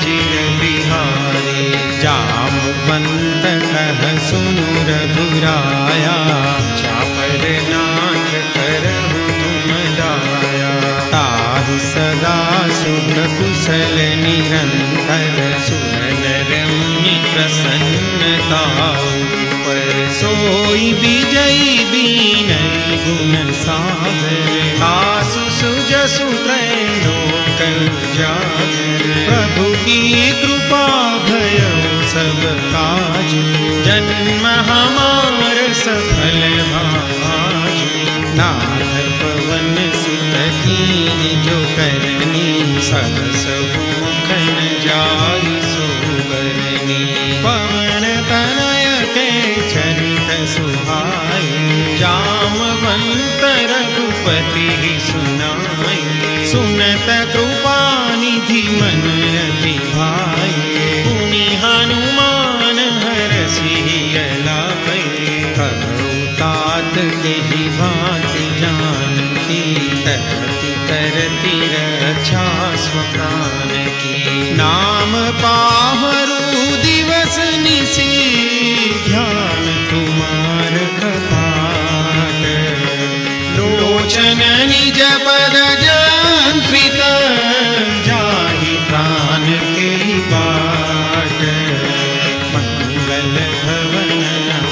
चिर बिहारी। जामवंत कह सुनु रघुराया, चापर नाथ करहु तुम दाया। ताहि सदा शुभ कुशल निरंतर, सुर नर मुनि प्रसन्नता पर। सोई विजयी दीनहि गुण सागर, आसु सुजसु त्रैलोक उजागर। प्रभु की कृपा भयउ सब काज, जन्म हमार सफल भाज। नाथ पवन पवन सुत कीन जो करनी सहस मुख न जाई सुबरनी पवन तनय के चरित सुहाए जामवंत रघुपति सुनाए सुनत कृपा निधि मन अति भाए पुनि हनुमान हरषि लाए तात के भांति जानती तरति करती रक्षा स्वप्राण की नाम पाहरु दिवस निसी ध्यान तुम्हार कपाट लोचन निज पद जंत्रित जाहि प्राण के बाट मंगल भवन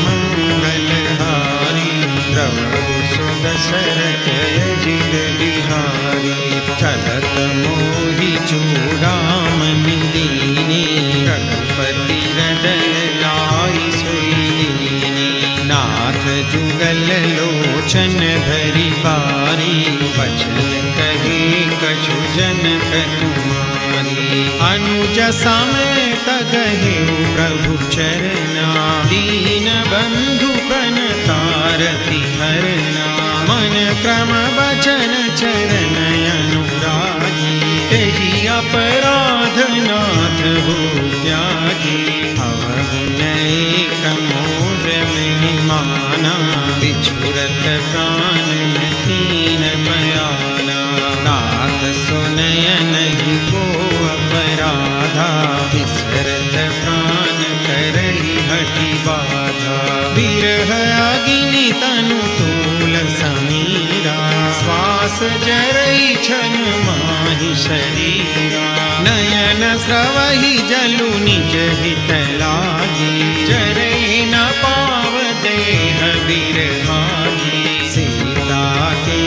मंगल हारी द्रवहु सुदशरथ अजित बिहारी चलत मोहि चूड़ामणि दीनी रघुपति हृदय लाई सोई दीनी नाथ जुगल लोचन धरि बारी बचन कहे कछु जनक तुम्हारी अनुज समेत गहे प्रभु चरना दीन बंधु प्रणतारति हरना मन क्रम बचन चरण अनुरागी तेहि अपराध नाथ हो त्यागी अवगुण मोर महिमाना बिछुरत प्राण कीन बयाना नाथ सुनय नहीं को अपराधा बिसरत प्राण करहि हठि बाधा विरह अग्नि तनु तूल समीरा श्वास जरई छन माहि शरीरा नयन स्रवहि जलु निज हित लागी जरई न पाव देह बिरहागी सीता के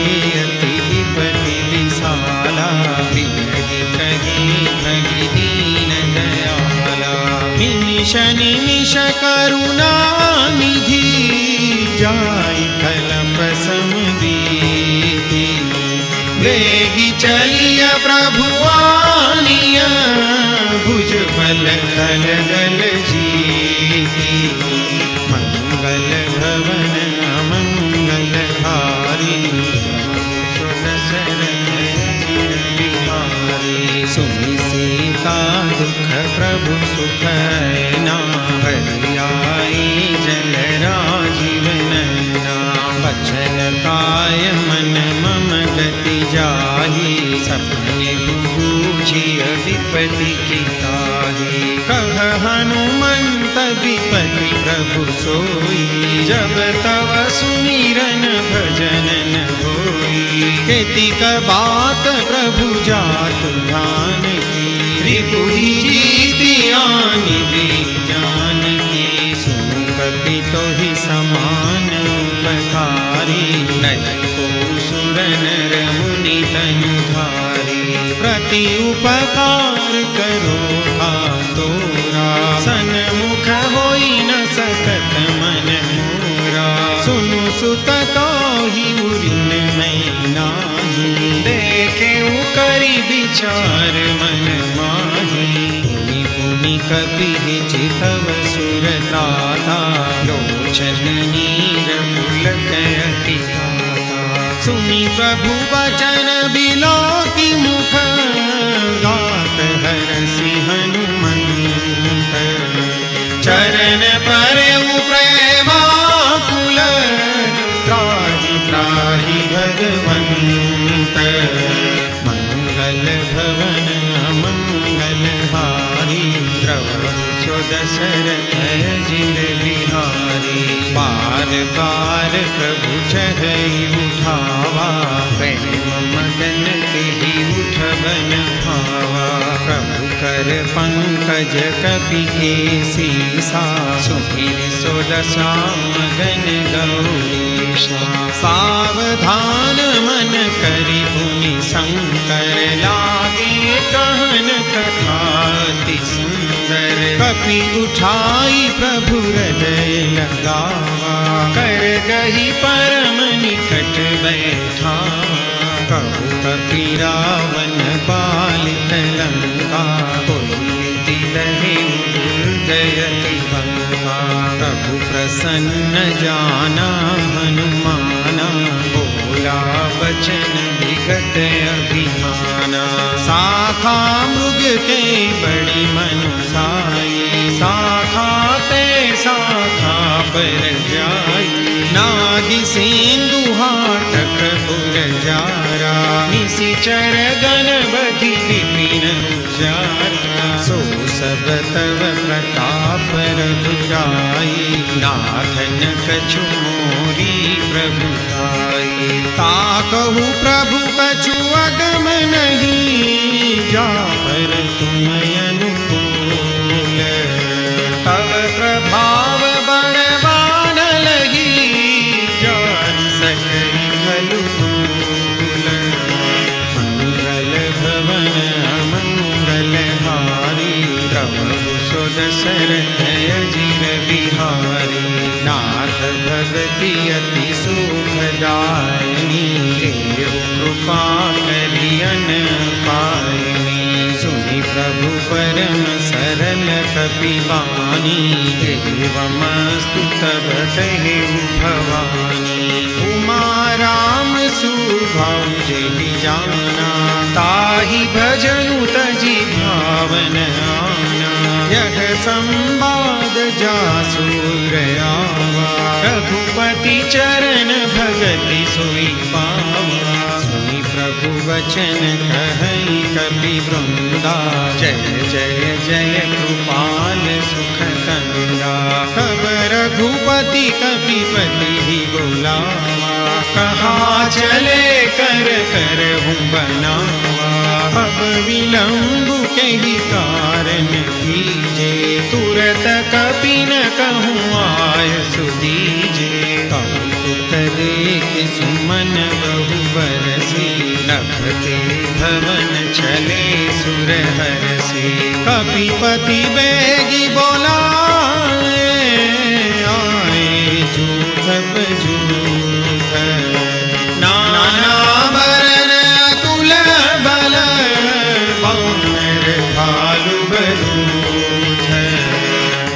अति विपति विशाला विरहि कही भगि दीन दयाला निमिष निमिष करुणा निधि जाय कलप समदीति वेगी चलिय प्रभु आनिया भुज बल खल गल जीति मंगल भवन अमंगल हारी सुदशरथ बिहारी सुनि सीता दुख प्रभु सुख ना हरि आई जल राजीव नैना बचन काय मन मम गति जाहि सपने बूझिय विपति की ताहि कह हनुमंत विपति प्रभु सोई जब तव सुमिरन भजन न होई केतिक बात प्रभु जात ध्यान की रिपुहि जीति आनि दी जान की सुन कपि तोहि समान उपकारी नहीं को सुर नर मुनि तनुधारी प्रति उपकार करो तोरा सन्मुख होई न सकत मन मोरा सुनु सुत तोहि उरिन मैं नाही देखे करि विचार मन माही पुनि पुनि कपि चितव सुरताता लोचन नीर पुलक अति सुनि प्रभु वचन बिलोकि मुख गात हरषि हनुमंत चरण परउ प्रेमाकुल त्राहि त्राहि भगवंत मंगल भवन मंगल हारी द्रवहु सुदशरथ अजित बिहारी बार बार प्रभु चढ़ई उठावा प्रेम मगन तेहि उठबन भावा प्रभु कर पंकज कपि केसीसा सुधीर सुदशा मगन गौरीशा सावधान मन करि पुनि शंकर लागे कहन कथा अति सुंदर कपि उठाई प्रभु हृदय लगावा कर गही परम निकट बैठावा कपि रावण पालित लंका, कोलिति रहे जयति बंका। प्रभु प्रसन्न जाना हनुमाना, बोला वचन विगत अभिमाना। शाखा मृग के बड़ी मनुसाई, शाखा ते शाखा पर जाई। नागि सिंधु हाटक पुरजारा, निशिचर गण बधि विपिन उजारा। सो सब तव प्रताप रघुराई, नाथन कछु मोरी प्रभुताई। ताकहु प्रभु कछु अगम नहीं, जापर तुम अनुकूल। तव प्रभाव बड़वान लगी, जान सकई खलु मूल। मंगल भवन अमंगल हारी, प्रभु सुदशरथ अजिर बिहारी। नाथ भगति अति सुखदायनी, देव कृपा करियन पायनी। सुनि प्रभु परम सरल कपिवानी, एवमस्तु तब कहेउ भवानी। उमा राम सुभाउ जेहि जाना, ताहि भजनु तजि भावन आना। यह संवाद जासु गयावा, रघुपति चरण भगति सोई पावा। सुनि प्रभु वचन कहई कपि वृंदा, जय जय जय कृपाल सुख कंदा। तब रघुपति कपिपति ही बुलावा, कहा चले कर कर हूँ बनावा। अब विलंब कही कारण कीजे, तुरत कपि न कहूँ आय सुदीजे। कौतुक देख सुमन बहु बरसी, नभते भवन चले सुर हरसी। कपिपति बेगी बोलाए, आए जूथ बजूथ। नाना बरन अतुल बल, वानर भालु बरूथ।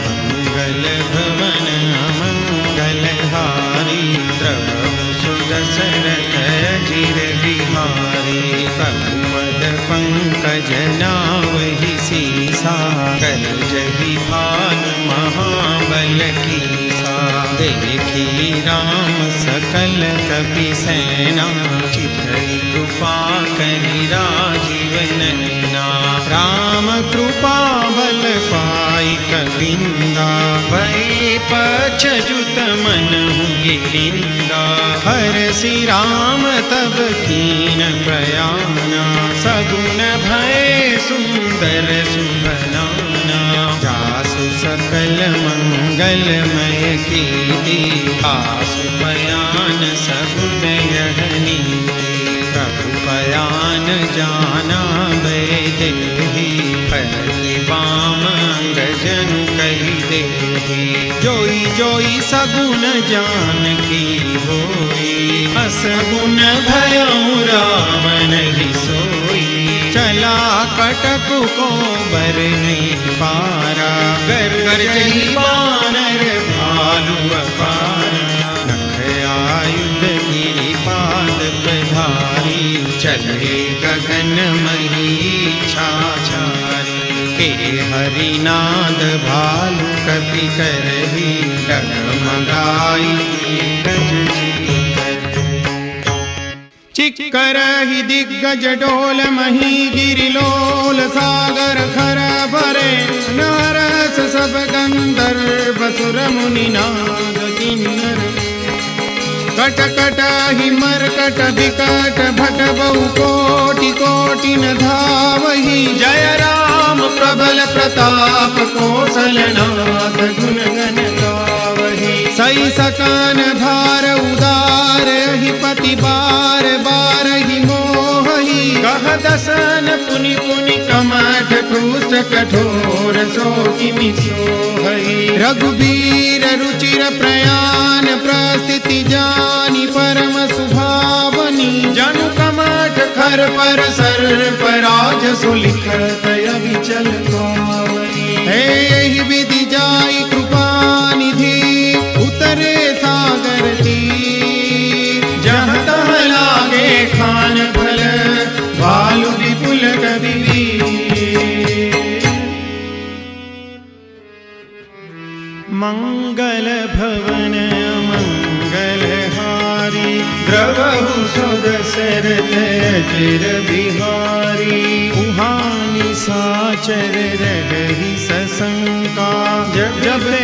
मंगल भवन अमंगल हारी, प्रभु सुदशरथ अजिर बिहारी। प्रभु पद पंकज नावहि सीसा, कर जहि भानु महाबल कीसा। देखी राम सकल कपि सेना, चितई कृपा करि राजीव नैना। राम कृपा बल पाई कविंदा, भय पछजुत मनहु गिलिंदा। हरसि राम तब कीन प्रयाना, सगुन भय सुंदर सुभनाना। जासु सकल मंगलमय कीर्ति, आसु बयान सगुन यह नीति। प्रभु बयान जाना बैदेही, फलि बाम अंगजनु कहि देही। जोई जोई सगुन जानकी होई, असगुन भयउ रावण ही सोई। चला कटक को बर नहीं पारा, गर गरजहि बानर भालु अपारा। नख आयुध गिरिपाद प्रधारी, चले गगन मही छाछारी। के हरिनाद भालु कपि करही, डगमगाई गज चिक्करहि दिग्गज डोल मही। गिरिलोल सागर खर भरे, नरस सब गंधर्व सुर मुनि नाग किन्नर। कट कट ही मरकट विकट भट बहु कोटि कोटि न धावहि। जय राम प्रबल प्रताप कौशलनाथ, गुण गण गावहि। सई सकान भार उदार, ही पति बार बार ही मोहि। कह दसन पुनि पुनि कमठ, क्रूष्ट कठोर सो किमि सोहहि। रघुबीर रुचिर प्रयाण, प्रस्थिति जानी परम सुभावनी। जनु कमठ शिखर पर सर्पराज सुलिखत अविचल पावनी। है यही विधि जाई कृपा निधि उतरे सागर तीर। जहाँ तहाँ लागे खान फल भालु विपुल कबीर। मंगल भवन मंगलहारी द्रवहु सुदशरथ अजिर बिहारी। उहानि साचर रही सशंका जब जब ते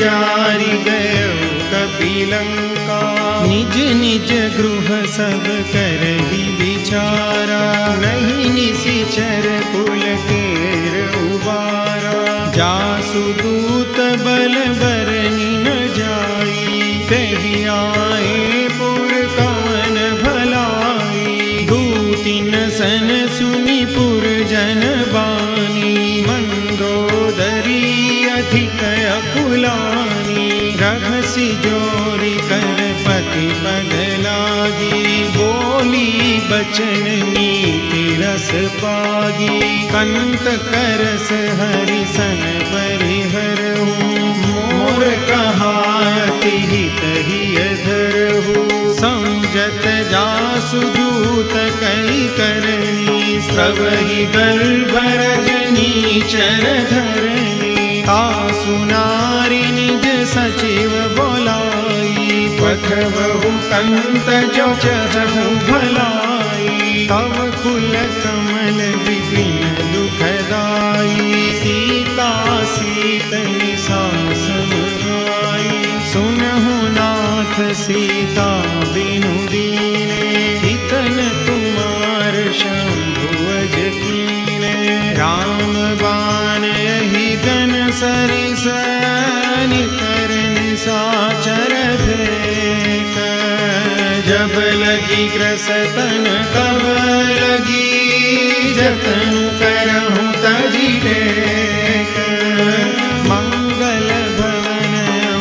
जारी गयो कपिलंका। निज निज गृह सब करहि विचारा नहीं निशिचर कुल केर उबारा। जासु दूत बल बरनि न जाई तेहि आए पुर कवन भलाई। दूतिन सन सुनि पुर जन बानी मंदोदरी अधिक अकुलानी। रहसि जोरी कर पति पद लागी बोली बचन नीति रस पागी। कंत करस हरि सन परिहरहु मोर कहायति हित हिय धरहु। समझत जासु दूत कई करनी स्रवहि गर्भ रजनी चर धरनी। तासु नारी निज सचिव बोलाई पठबहु कंत जो चहु भलाई। तव कुल कमल विपिन दुखदाई सीता सीत निशा समाई। सुनहु नाथ सीता बिनु दीने हितन तुमार शंभु अज कीने। राम बाण यही गन सरिस निकर निशाचर भेक। जब लगी ग्रसतन तब लगी जतनु करहु तजि टेक। मंगल भवन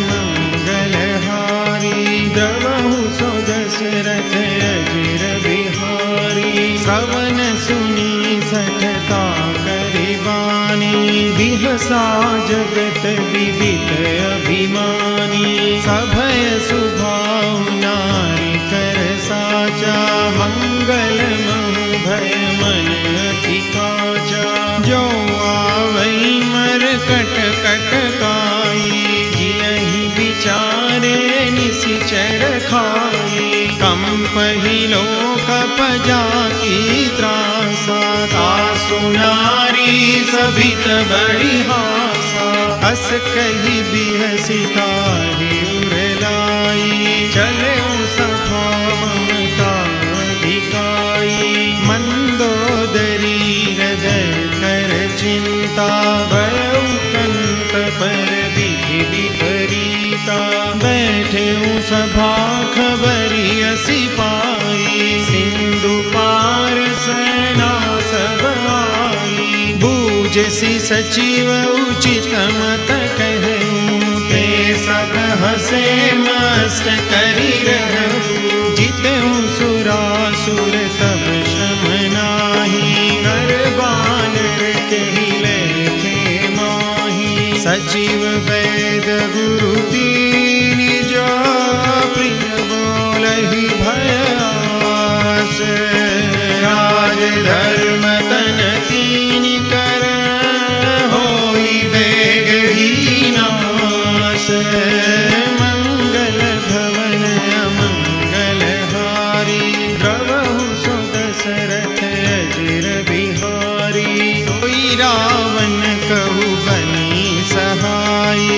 मंगलहारी द्रवहु सो दशरथ अजिर बिहारी। श्रवण सुनी सठता करिबानी बिहसा जगत विदित अभिमानी। सभय सुभाव नारी कर साचा मंगल महु भय मन अति काचा। जो आवई मर कट कट काई जियहि विचारे निशिचर खाई। कंपहि लोक पजाकी त्रासा तासु नारी सभित बड़ी हासा। हस कही बिहसी ताहि उरलाई चले सभा ममता अधिकाई। मंदोदरी हृदय कर चिंता भयउ कंत पर विधि विपरीता। बैठे सभा खबरी असी पाई सिंधु पार सेना सब आई। बूझसी सचिव उचित मत कहूँ ते सब हसे मस्त करी रहूँ। जितहु सुरासुर तब शम नाही कर बानर कहि लेखे माही। सचिव वैद गुरु दीन जो प्रिय बोलहि भयास। राज धर्म तन तीन कर होई बेग ही नाश। मंगल भवन मंगलहारी द्रवहु सो दशरथ अजिर बिहारी। सोई रावण कहु बनी सहाई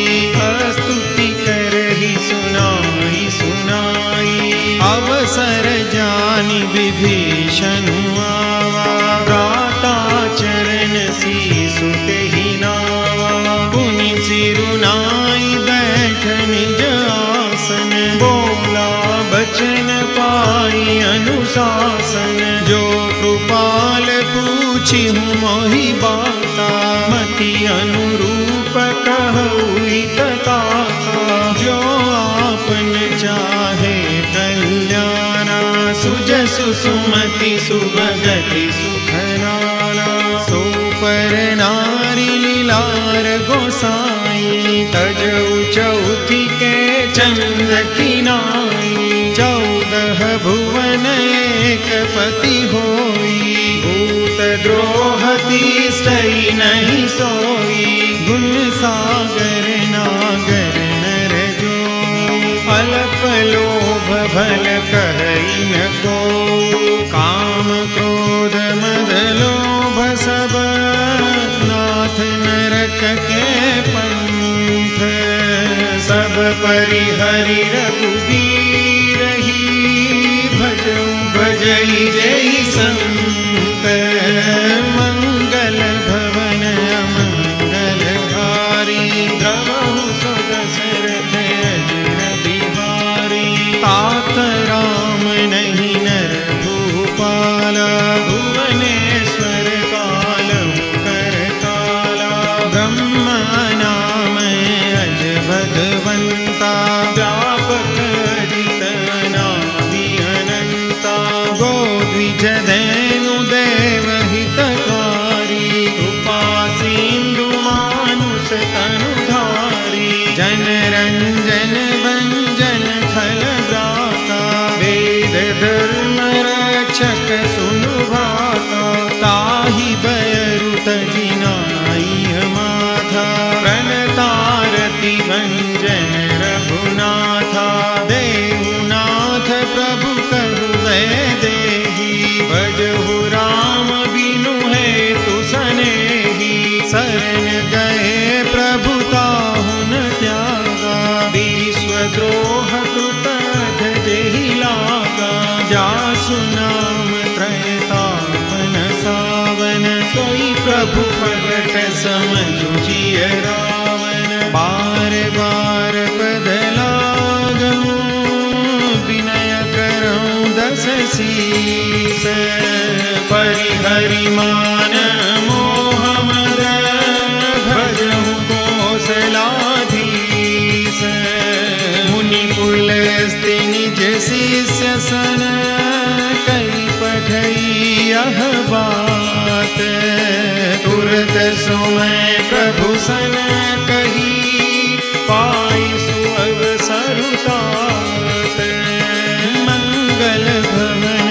स्तुति करहि सुनाई सुनाई। अवसर जानि विभीषण आवा प्राता चरण सीसु तेहि नावा। पुनि सिरुनाई बैठ निज आसन बोला बचन पाई अनुशासन। जो कृपाल पूछि हूँ मोहि बाता मति अनुरूप कहूँ तथा। जो आपन चाहे कल्याणा सुजसु सुमति सुभगति सुख नाना। सो पर नारी लीलार गोसाई, तजऊ चौथी के चंद की नाई। 14 भुवन एक पति होई, भूत द्रोह तीसई नहीं सोई। गुण सागर नागर नर जो, अल्प लोभ भल कहई न को। काम क्रोध मद लोभ सब, नाथ नरक के पंथ। सब परिहरि रघुबीर ही, भजऊ भजई जय संत। मंगल भवन अमंगल हारी, द्रवहु सो दशरथ अजर बिहारी। तात राम नहीं नर भूपाला, भुवनेश्वर कालहु कर काला। ब्रह्मा नाम अज भगवंता, व्यापक अजित अनादि अनंता। गोद्विज धेनु देव हितकारी, कृपा सिंधु मानुष तनुधारी। जन रंजन भंजन खल भ्राता, वेद धर्म रक्षक सुनु भाता। ताहि बयरु तजिनाई माथा, प्रणतारति भंजन रघुनाथा। देहुनाथ प्रभु कहु वैदेही, भजहु राम बिनु हेतु सनेही। शरण गए प्रभु ताहु न त्यागा, विश्वद्रोह कृत जेहि लागा। जासु नाम त्रयतापन सावन, सोई प्रभु प्रगट समझु जिय रावण। बार बार पद लागहु, विनय करऊं दस शीस। परिहरि मान मोह मद, भजहु कौशलाधीश। मुनि पुलस्त्य निज शिष्य सन, कई पठई यह बात। तुरत सुमय प्रभु सन कही, पाई सुअवसर तात। मंगल भवन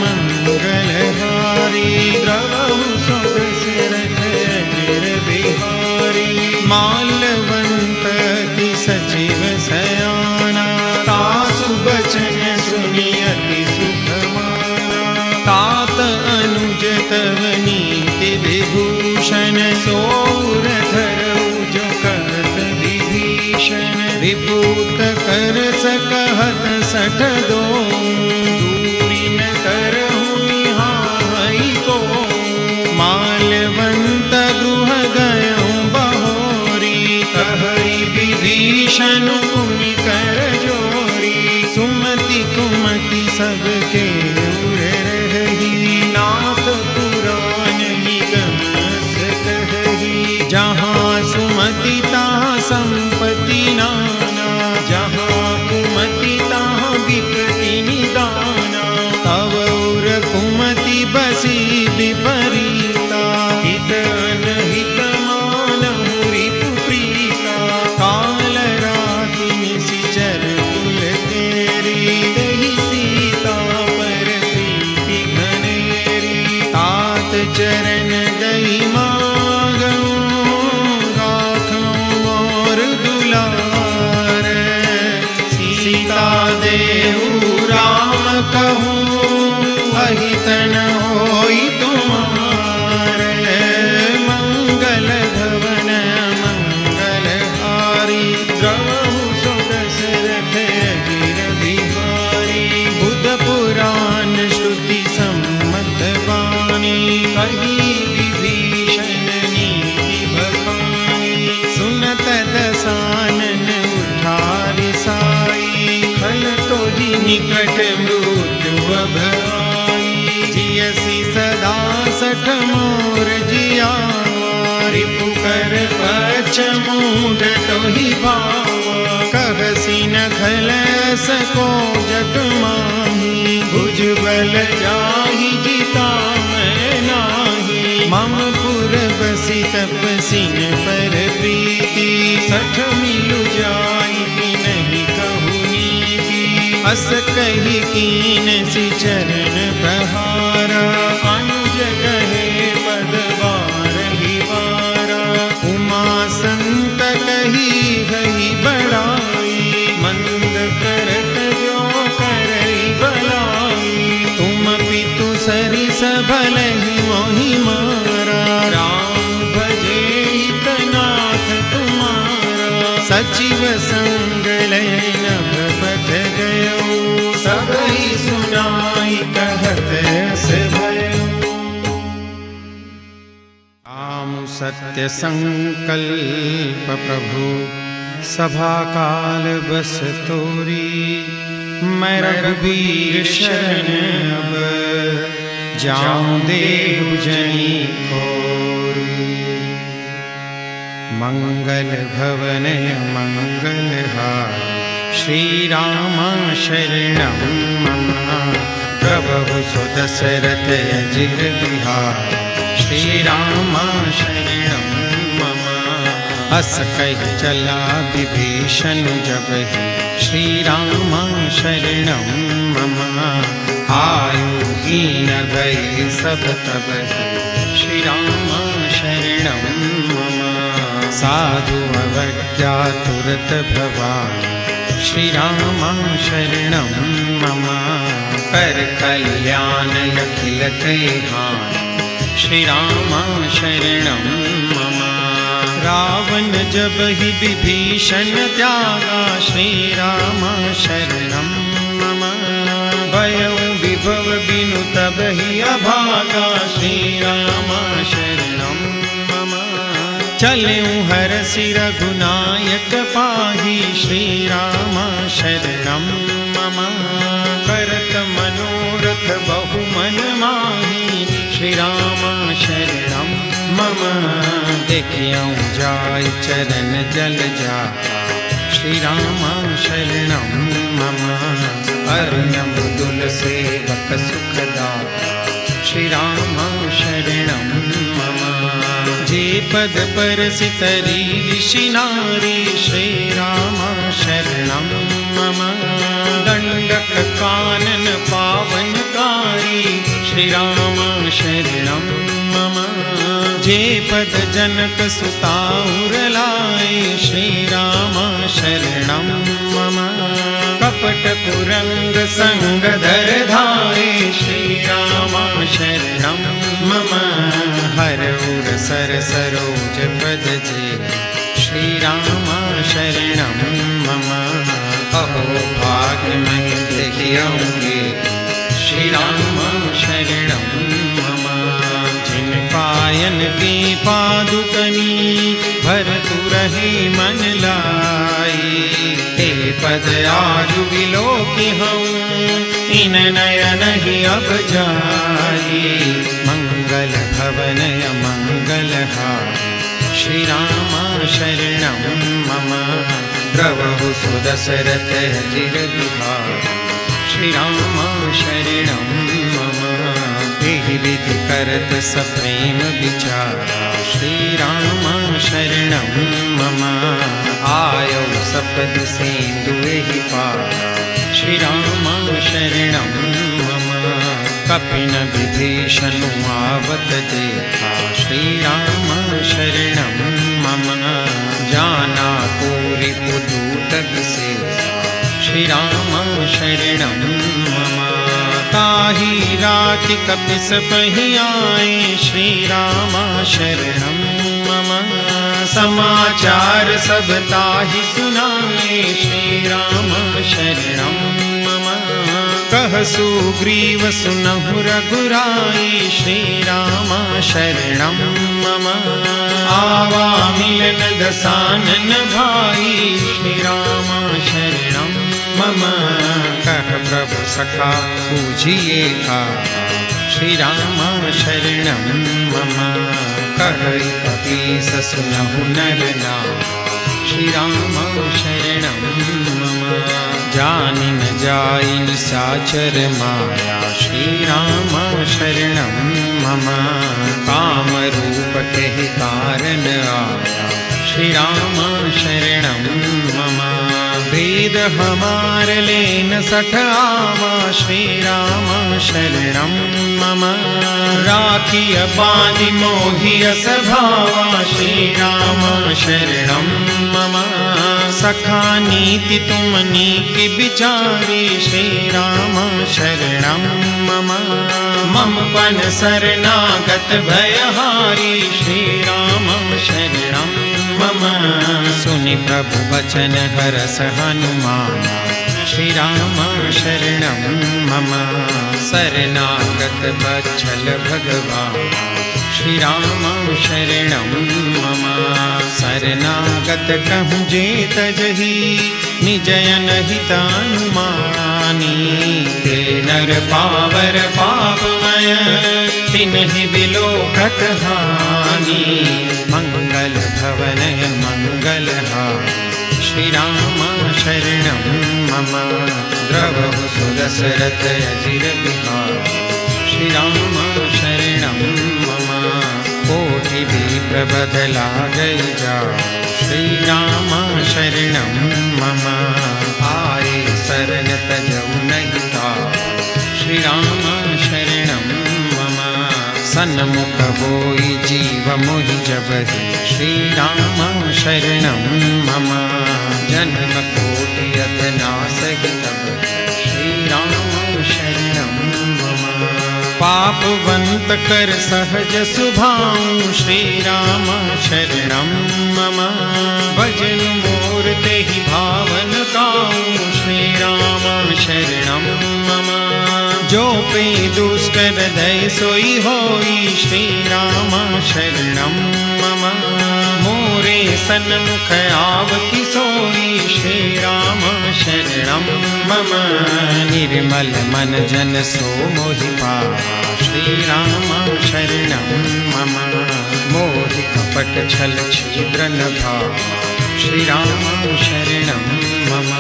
मंगल हारी, द्रवहु सो दशरथ अजर बिहारी। माल्यवंत की सचिव सयाना, तासु बचन सुनि अति सुख माना। तात अनुज तव नीति विभूषण, सोर धरऊ जो कहत विभीषण। विभूत कर सकहत 62, दूरी न करहु निहाई को। माल्यवंत गृह गयऊं बहोरी, कहई विभीषण कुमि कर जोरी। सुमति कुमति सबके उर रही, नाथ पुराण निगम कहही। जहाँ सुमति तहाँ संपत्ति नाना, जहाँ कुमति तहाँ विपत्ति निदाना। तव उर कुमति बसी विपरीता, हित अनहित मानहु रिपु प्रीता। काल राति निशिचर कुल तेरी, दहि सीता पर प्रीति घनेरी। तात चरण गई मागऊं, गाखऊं मोर दुलार। सीता देहु राम कहूँ, अहित न होई तुम्हार। मंगल भवन मंगल हारी, द्रवहु सो दशरथ अजर बिहारी। बुध पुराण श्रुति सम्मत वाणी, कही विभीषण नीति बखानी। सुनत दसानन उठारि साई, खल तोहि निकट मृत्यु अभय। जियसि सदा सठ मोर जियावा, रिपु कर पक्ष मूढ़ तोहि भावा। कहसि न खल सको जग माही, भुजबल जाहि जिता मैं नाही। मम पुर बसी तपसिन पर प्रीति, सठ मिलु जाई नहीं कहु नीति। अस कही कीन सि चरण प्रहारा, अनुज कहे पद बारहि बारा। उमा संत कही गई बड़ाई, मंद करत जो करई भलाई। तुम पितु सरिस भलहि मोहि मारा, राम भजे हितनाथ तुम्हारा। सचिव संग लय नभ पथ गयो, सबहि सुनाई कहत रस भयो। राम सत्य संकल्प प्रभु, सभा काल बस तोरी। मैं रघुबीर शरण अब, जाऊं देहु जनी कोरी। मंगल भवन मंगलहारी, श्री राम शरणं मम। प्रभु सुदशरथ अजिर बिहारी, श्री राम शरणं मम। अस कहि चला विभीषण जबहि, श्री राम शरणं मम। आयु हीन भय सब तबहि, श्री राम शरणं मम। साधु अवज्ञा तुरत भवानि, श्री राम शरणं मम। कर कल्याण अखिल हानि, श्री राम शरणं मम। रावण जब ही विभीषण त्यागा, श्री राम शरणं मम। भयउ विभव बिनु तब ही अभागा, श्री राम शरणं मम। चलऊँ हरसि रघुनायक पाहि, श्री राम शरणं मम। करत मनोरथ बहु मन माहि, श्री राम शरणं मम। देखियौ जाय चरण जल जाता, श्री राम शरणं मम। अरुणम दुल सेवक सुखदाता, श्री राम शरणं मम। जे पद परसितरी ऋषि नारी, श्री राम शरणं मम। दंडक कानन पावनकारी, श्री राम शरणं मम। जे पद जनक सुता उर लाए, श्री राम शरणं मम। कपट कुरंग संग धर धारे, श्री राम शरणं मम। हर उर सर सरोज पद जे, श्री राम शरणं मम। अहो भाग्य मैं देखियौगे, श्री राम शरणं मम। जिन पायन की पादुकनी, भरतु रहे मन लाई। हे पद आजु विलोकि हूँ, इन नयन ही अब जाई। मंगल भवन मंगलहारी, श्री राम शरणं मम। प्रभु सुदशरथ अजिर बिहारी, श्री राम शरणं मम। एहि विधि करत सप्रेम विचारा, श्री राम शरणं मम। आयौ सपदि सेंदु एहि पारा, श्री राम शरणं मम। कपिन विभीषण आवत देखा, श्री राम शरणं मम। जाना कोरि पुदूत विशेषा, श्री राम शरणं मम। ताहि राति कपिस पहि आए, श्री राम शरणं मम। समाचार सब ताहि सुनाए, श्री राम शरणं मम। कह सुग्रीव सुनहु रघुराई, श्री राम शरणं मम। आवा मिलन दसानन भाई, श्री राम शरणं मम। कह प्रभु सखा पूजिए का, श्री राम शरणं मम। कह कपीस सुनहु नर नाम, श्री राम शरणं मम। जानि न जाई निशाचर माया, श्री राम शरणं मम। काम रूप के कारण आया, श्री राम शरणं मम। वेद हमार लेन सठ आवा, श्री राम शरणं मम। राखिय बांधि मोहिय सभावा, श्री राम शरणं मम। सखा नीति तुम नीति विचारी, श्री राम शरणं मम। मम पन शरणागत भयहारी, श्री राम शरणं मम। सुनि प्रभु वचन हरस हनुमाना, श्री राम शरणं मम। शरणागत वत्सल भगवान, श्री राम शरणं मम। शरणागत कहूँ जेत जही, निजयन हितानुमानी। ते नर पावर पापमय, तिन्हि बिलोकत हानि। मंगल भवनय मंगलहारी, श्री राम शरणं मम। द्रवहु सुदशरथ अजिर बिहारी, श्री राम शरणं मम। कोटि विप्रबध लागै जाओ, श्री राम शरणं मम। आए शरण तजौ नहीं ताओ, श्री राम शरणं मम। सन्मुख होई जीव मोहि जबहि, श्री राम शरणं मम। जन्म कोटि अधनासहि तब, श्री राम शरणं मम। पापवंत कर सहज सुभाऊ, श्री राम शरणं मम। भजन मोर तेहि भावन काऊ, श्री राम शरणं मम। जो पे दुष्ट हृदय सोई होई, श्री राम शरणं मम। मोरे सन्मुख आवति सोई, श्री राम शरणं मम। निर्मल मन जन सो मोहि पावा, श्री राम शरणं मम। मोहि कपट छल छिद्र न भावा, श्री राम शरणं मम।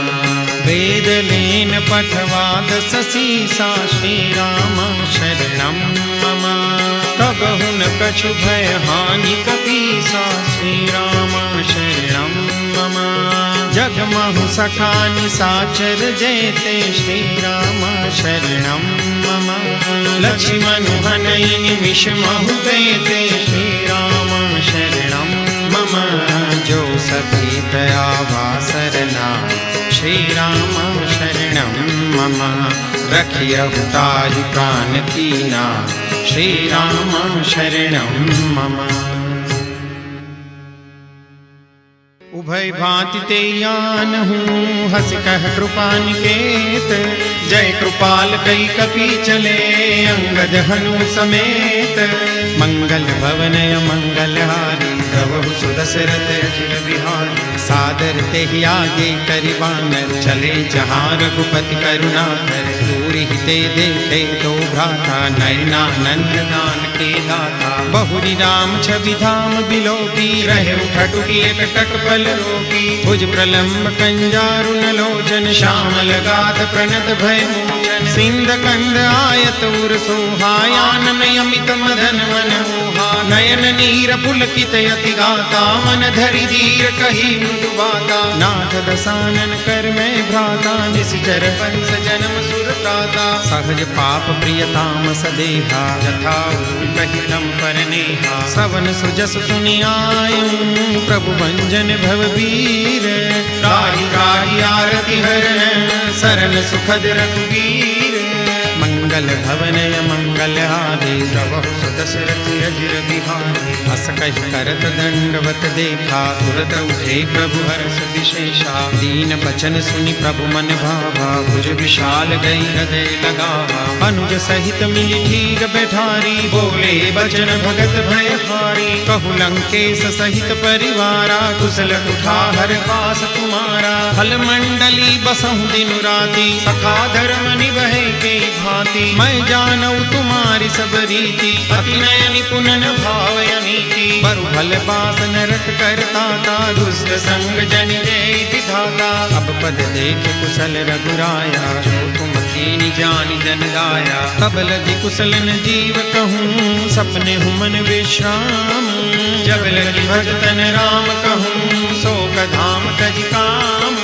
वेद लेन पठवाद ससीसा, श्री राम शरणं मम। तब हुन कछु भय हानि कपीसा, श्री राम शरणं मम। जगमहु सखा निशाचर जेते, श्री राम शरणं मम। लक्ष्मण हनई निमिष महु देते, श्री राम शरणं मम। जो सभी दयावा सरना, श्री राम शरणं मम। रखियहु ताहि प्राण कीना, श्री राम शरणं मम। उभय भांति ते आनहु, हस कह कृपा निकेत। जय कृपाल कई कपि चले, अंगद हनु समेत। मंगल भवनय मंगलहारी, प्रभु सुदशरथ अजिर बिहारी। सादर तेहि आगे करि वानर, चले जहाँ रघुपति करुणाकर। दूरि ते देखे तो भ्राता, नयनानंद दान के दाता। बहुरी राम छवि धाम बिलोकी, रहे उठटुकी एक टक बल रोकी। भुज प्रलम्ब कंजारुन लोचन, श्यामल गाध प्रणत भय मोचन। सिंध कंद आयत उर सोहा, आनन अमित मदन मनमोहा। नयन नीर पुलकित अति गाता, मन धरि धीर कही मृदु बाता। नाथ दसानन कर मैं भ्राता, निश्चर वंश जन्म सुर त्राता। सहज पाप प्रियताम सदेहा, यथा कहिलम पर नेहा। सवन सुजस सुनि आयु, प्रभु भंजन भवबीर। राहि राहि आरति हरण, शरण सुखद रघुवीर। मंगल भवनय मंगलहारी, प्रभु सुदशरथ अजिर बिहारी। हस कहि करत दंडवत देखा, तुरत उठे प्रभु हर्ष विशेषा। दीन बचन सुनि प्रभु मन भावा, भुज विशाल गई हृदय लगावा। अनुज सहित मिली ठीक बैठारी, बोले बचन भगत भयहारी। कहु लंकेश सहित परिवारा, कुशल कुठार पास तुम्हारा। फल मंडली बसहु दिन राति, सखा धर्म निभै के भांति। भांति मैं जानऊ तुम्हारी सब रीति अति नय निपुणन भावय नीति बरु भल बास नरक करता ता दुष्ट संग जन जय विधाता अब पद देख कुशल रघुराया जो तुम कीनी जानी जन गाया तब लगी कुशलन जीव कहूँ सपने हूँ मन विश्राम जब लगी भजतन राम कहूँ शोक धाम तज काम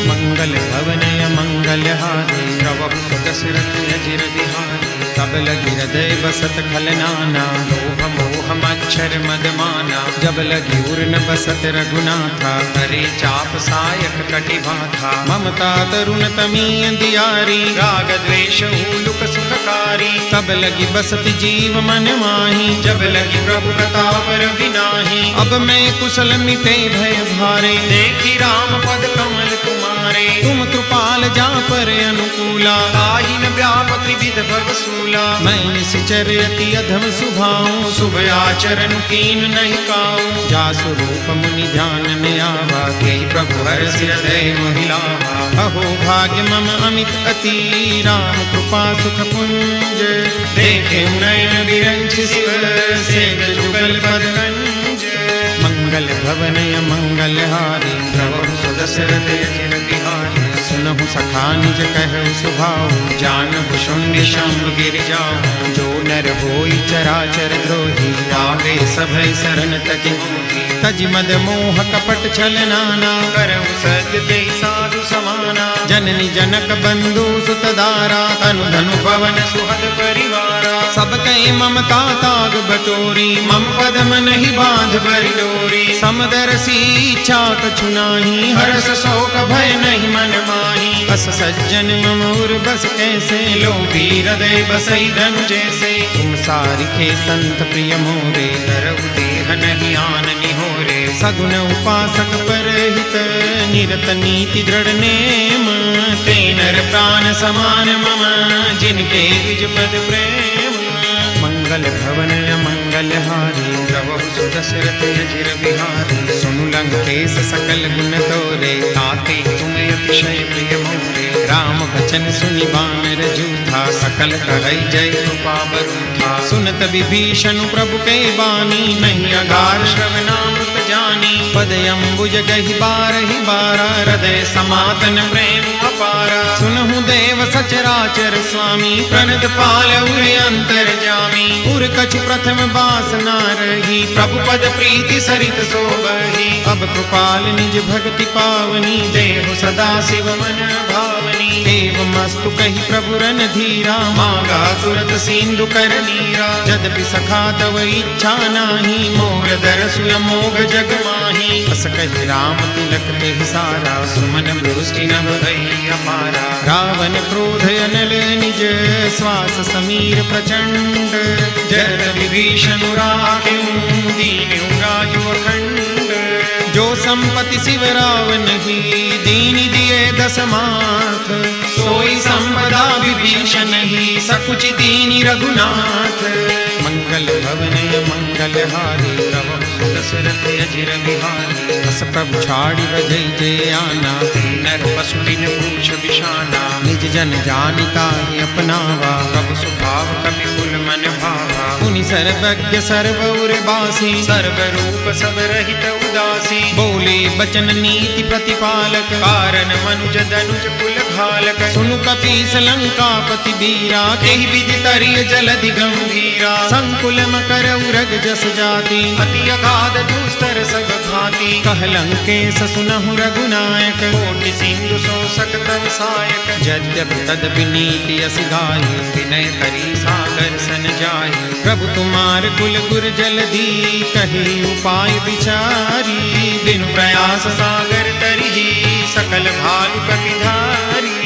मंगल भवनय मंगल हारे प्रभु दशरथ अजिर बिहारी तब लगी हृदय बसत खलनाना लोभ मोह मच्छर मदमाना जब लगी उर्न बसत रघुनाथा करे चाप सायक कटिभाथा ममता तरुण तमीय दियारी राग द्वेष लुक सुखकारी तब लगी बसत जीव मन माही जब लगी प्रभु प्रताप रविनाही अब मैं कुशल मिटे भय भारे देखी राम पद कमल तुम्हारे तुम कृपाल जा पर अनुकूला ताहि न व्याप त्रिविध भवसूला मैं निश्चर अति अधम सुभाऊं शुभ आचरण कीन नहीं काऊं जा स्वरूप मुनि ध्यान में आवा के प्रभु हर्ष हृदय महिलावा अहो भाग्य मम अमित अति राम कृपा सुख पुंज देखे नयन विरंच शिव से जुगल पदगंज मंगल भवनय मंगल हारी प्रभु दशरथ अजिर बिहारी सुनहु सखा निज कहु सुभाऊ जानहु शून्य शंभ गिर जाऊं जो नर होई चराचर द्रोही आगे सभय शरण तज मोही तज मद मोह कपट छल नाना करहु सत्य ते साधु समाना जननी जनक बंधु सुत दारा तनु धनु पवन सुहद परिवारा सब कई ममता ताग बटोरी मम पदम नहीं बांध बरि डोरी समदरसी इच्छा कछु नाही हर्ष शोक भय नहीं मन माही बस सज्जन मम उर बस कैसे लोभी हृदय बसई धनु जैसे तुम सारिखे संत प्रिय मोरे धरऊ देह नहीं आन निहोरे सगुन उपासक परहित निरत नीति दृढ़ नेम ते नर प्राण समान मम जिनके द्विज पद प्रेम मंगल भवनय मंगल हारी प्रभु दशरथ अजिर बिहारी सुनु लंकेश सकल गुण तोरे ताते तुम अतिशय प्रिय मोरे राम बचन सुनि बानर जूथा सकल कहै जय कृपा बरूथा सुनत विभीषण प्रभु के बानी नहीं अगार श्रवणामृत जानी पद अम्बुज गहि बारहि बारा हृदय समातन प्रेम अपारा सुनहु देव सचराचर स्वामी प्रणत पाल उर अंतर जामी उर कछु प्रथम बासना रही प्रभु पद प्रीति सरित सोबही अब कृपाल निज भक्ति पावनी देव सदा शिव मन भावनी देव मस्तु कही प्रभु रन धीरा मांगा तुरत सिंधु कर नीरा यद्यपि सखा तव इच्छा नाही मोर दरसु अमोघ जग माही बस कही राम तिलक ते सारा सुमन वृष्टि नभ भई अपारा रावण क्रोध अनल निज श्वास समीर प्रचंड जय विभीषण राखिं दीन राजु अखंड जो संपत्ति शिव रावण ही दीन दिए दशमाथ सोई संपदा विभीषण ही सकुच दीन रघुनाथ मंगल भवनय मंगल हारी प्रभु दशरथ अजिर बिहारी बस प्रभु छाड़ी बजै जय आना नर पशु दिन पूछ बिशाना निज जन जानिता ही अपनावा प्रभु स्वभाव कपि कुल मन भावा मुनि सर्वज्ञ सर्वउर बासी सर्व रूप सब रहित उदासी बोले बचन नीति प्रतिपालक कारण मनुज दनुज कुल घालक सुनु कपीस लंकापति बीरा केहि विधि तरिय जलधि गंभीरा संकुल मकर उरग जस जाति अति अगाध दुस्तर सब भांति कह लंकेश सुनहु रघुनायक कोटि सिंधु सो सकतव सायक यद्यपि तदपि नीति अस गाय विनय करी सागर सन जाय प्रभु तुम्हार कुल गुर जलधि कही उपाय विचारी बिनु प्रयास सागर तरिहि सकल भालु कपिधारी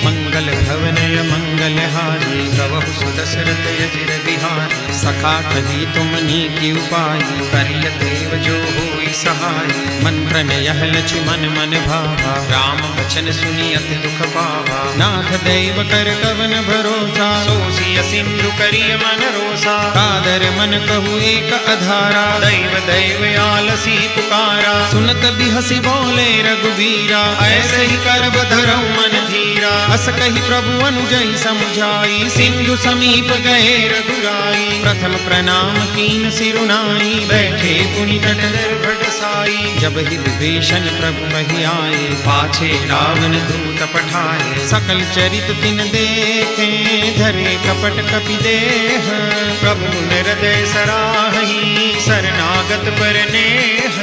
मंगल भवनय मंगल हारी प्रभु दशरथ अजिर बिहारी सखा कही तुम नीति उपाय करिय देव जो होई ही सहाय। मंत्रन यह लक्ष्मण मन भावा, राम वचन सुनी अति दुख पावा। नाथ दैव कर कवन भरोसा, सोसिय सिंधु करिय मन रोसा। कादर मन कहु एक अधारा, दैव दैव आलसी पुकारा। सुनत बिहसी बोले रघुवीरा, ऐसे ही करब धरऊ मन धीरा। अस कही प्रभु अनुजई समुझाई, सिंधु समीप गए रघुराई। प्रथम प्रणाम कीन सिरुनाई, बैठे पुनि तट निर्भट साई। जब ही विभीषण प्रभु मही आए, पाछे रावण दूत पठाए। सकल चरित तिन देखे, धरे कपट कपि देह। प्रभु हृदय सराही, शरणागत पर नेह।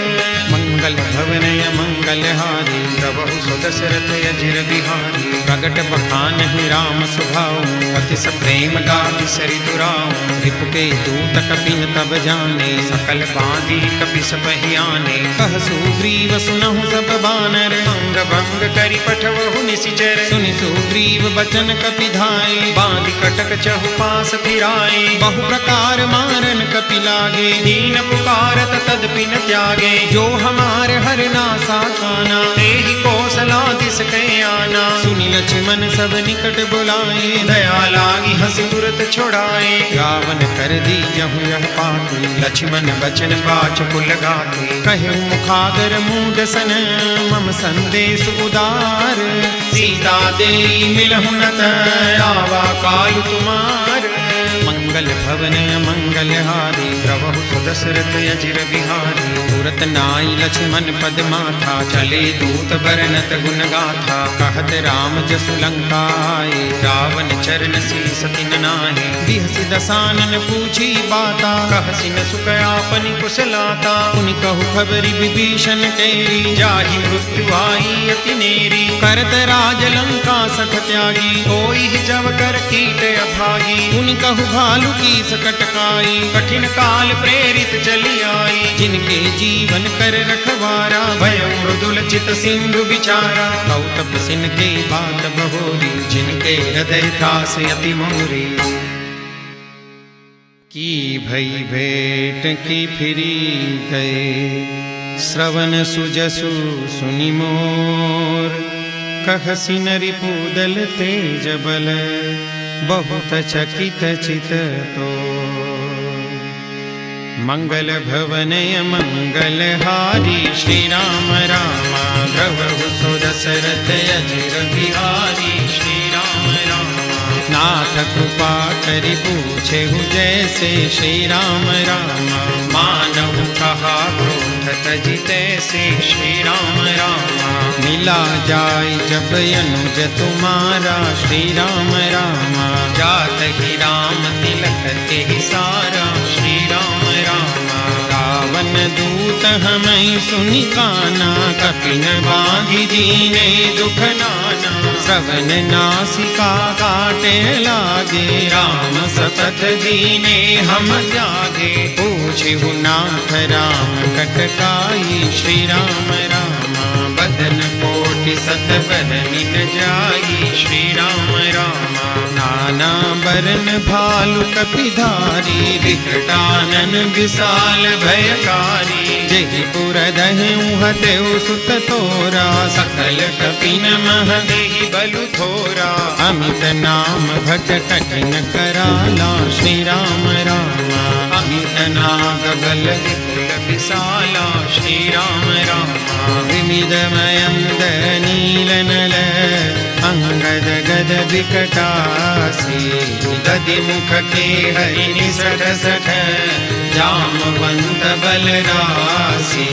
मंगल भवन मंगल हारी, प्रभु सुदशरथ अजिर बिहारी। प्रगट बखान ही राम सुभाऊ, अति प्रेम गाति सरि दुराऊ। रिपुके दूत कपिन तब जाने, सकल बांधी कपि सपहि आने। कह सुग्रीव सुनहु सब बानर, अंग भंग करि पठवहु निशिचर। सुनि सुग्रीव बचन कपि धाये, बांधि कटक चहु पास फिराए। बहु प्रकार मारन कपि लागे, दीन पुकारत तदपिन त्यागे। जो हमार हर नासा काना, तेहि कौशलादिस कै आना। सुनि लक्ष्मण सब निकट बुलाए, दया लागी हंसी तुरत छुड़ाए। रावण कर दी जहु यह पाती, लक्ष्मण बचन बाच कुल गाते। कहे मुखागर मूड सन, मम संदेश उदार। सीता देई मिलहु न आवा कालु तुमार। मंगल भवन मंगल हारी, प्रभु सुदशरथ अजिर बिहारी। तुरत नाई लक्ष्मण पद माथा, चले दूत बरनत गुण गाथा। कहत राम जसु लंका आए, रावण चरण शीस तिन नाहे। बिहसि दसानन पूछी बाता, कहसि न सुख आपनि कुशलाता। पुनि कहु खबरि विभीषण केरी, जाहि मृत्यु आई अति नेरी। करत राज लंका सठ त्यागी, कोई जब कर कीट अभागी। पुनि कहु भालु की सकट काई, कठिन काल प्रेरित चली आई। जिनके जीवन कर रखवारा, भय मृदुल चित सिंधु बिचारा। कौतप सिन के बात बहोरी, जिनके हृदय त्रास अति मोरी। की भई भेंट की फिरी गए, श्रवण सुजसु सुनि मोर। कहसि नरि पूदल तेज बल, बहुत चकित चित तो। मंगल भवन मंगल हारी, श्री राम रामा द्रवहु सो दशरथ अजिर बिहारी। श्री राम रामा नाथ कृपा करि पूछेहु जैसे। श्री राम रामा मानहु कहा क्रोध तजि तैसे। श्री राम रामा मिला जाय जब अनुज तुम्हारा। श्री राम रामा जात ही राम तिलक तेहि सारा। श्री राम रामा रावण दूत हमें सुनि काना, कपिन बांधि दीने दुख नाना। श्रवण नासिका काटे लागे, राम सतत दीने हम त्यागे। पूछहु नाथ राम कटकाई। श्री राम रामा बदन कोटि सत बरनिन जाई। श्री राम रामा नाना बरन भालु कपिधारी। विकटानन विशाल भयकारी, जेहि पुर दहेउ हतेउ सुत तोरा। सकल कपिन मह देहि बलु थोरा। अमित नाम भज कठिन कराला। श्री राम रामा अमित नाग बल विपुल विशाला। श्री राम रामा विमिद मयंद नील नल, अंगद गद विकटासी। दधि मुख के हरिनि सठ सठ, जामवंत बलरासी।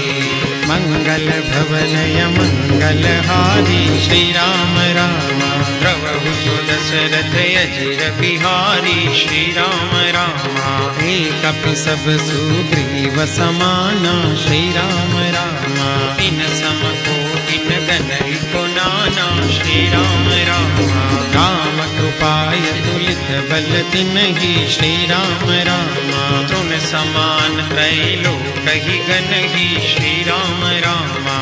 मंगल भवन मंगल हारी, श्री राम रामा द्रवहु सो दशरथ अजिर बिहारी। श्री राम रामा एक कपि सब सुग्रीव समाना। श्री राम रामा इन सम कोटिन गनहि को नाना। श्री राम रामा राम कृपाय तुलित बल तिन्हि। श्री राम रामा तृण समान त्रैलोक ही गनहि। श्री राम रामा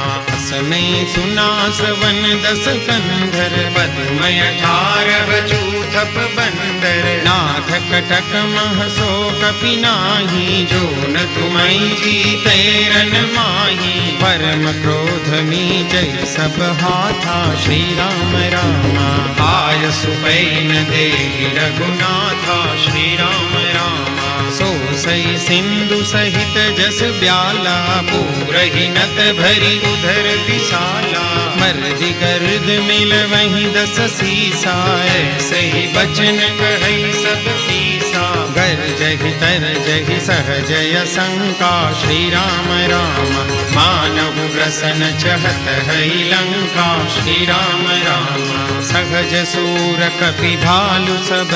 नहीं सुना श्रवण दस कंधर, पद्मय 18 चूथप बंदर। नाथ कटक महसो कपि नाही, जो न तुम्हारी जीते रन माही। परम क्रोध मीचै सब हाथा, श्री राम रामा आय सुपैन देहि रघुनाथा। श्री राम रामा सो सई सिंधु सहित जस ब्याला, पूरहि नत भरी उधर विशाला। मर्दि गर्द मिल वहीं 10 सीसा, ऐसे ही बचन कहई सब पीसा। गर्जहि तरजहि सहजय शंका, श्री राम राम मानव ग्रसन चहत है लंका। श्री राम राम सहज सूर कपि भालु सब,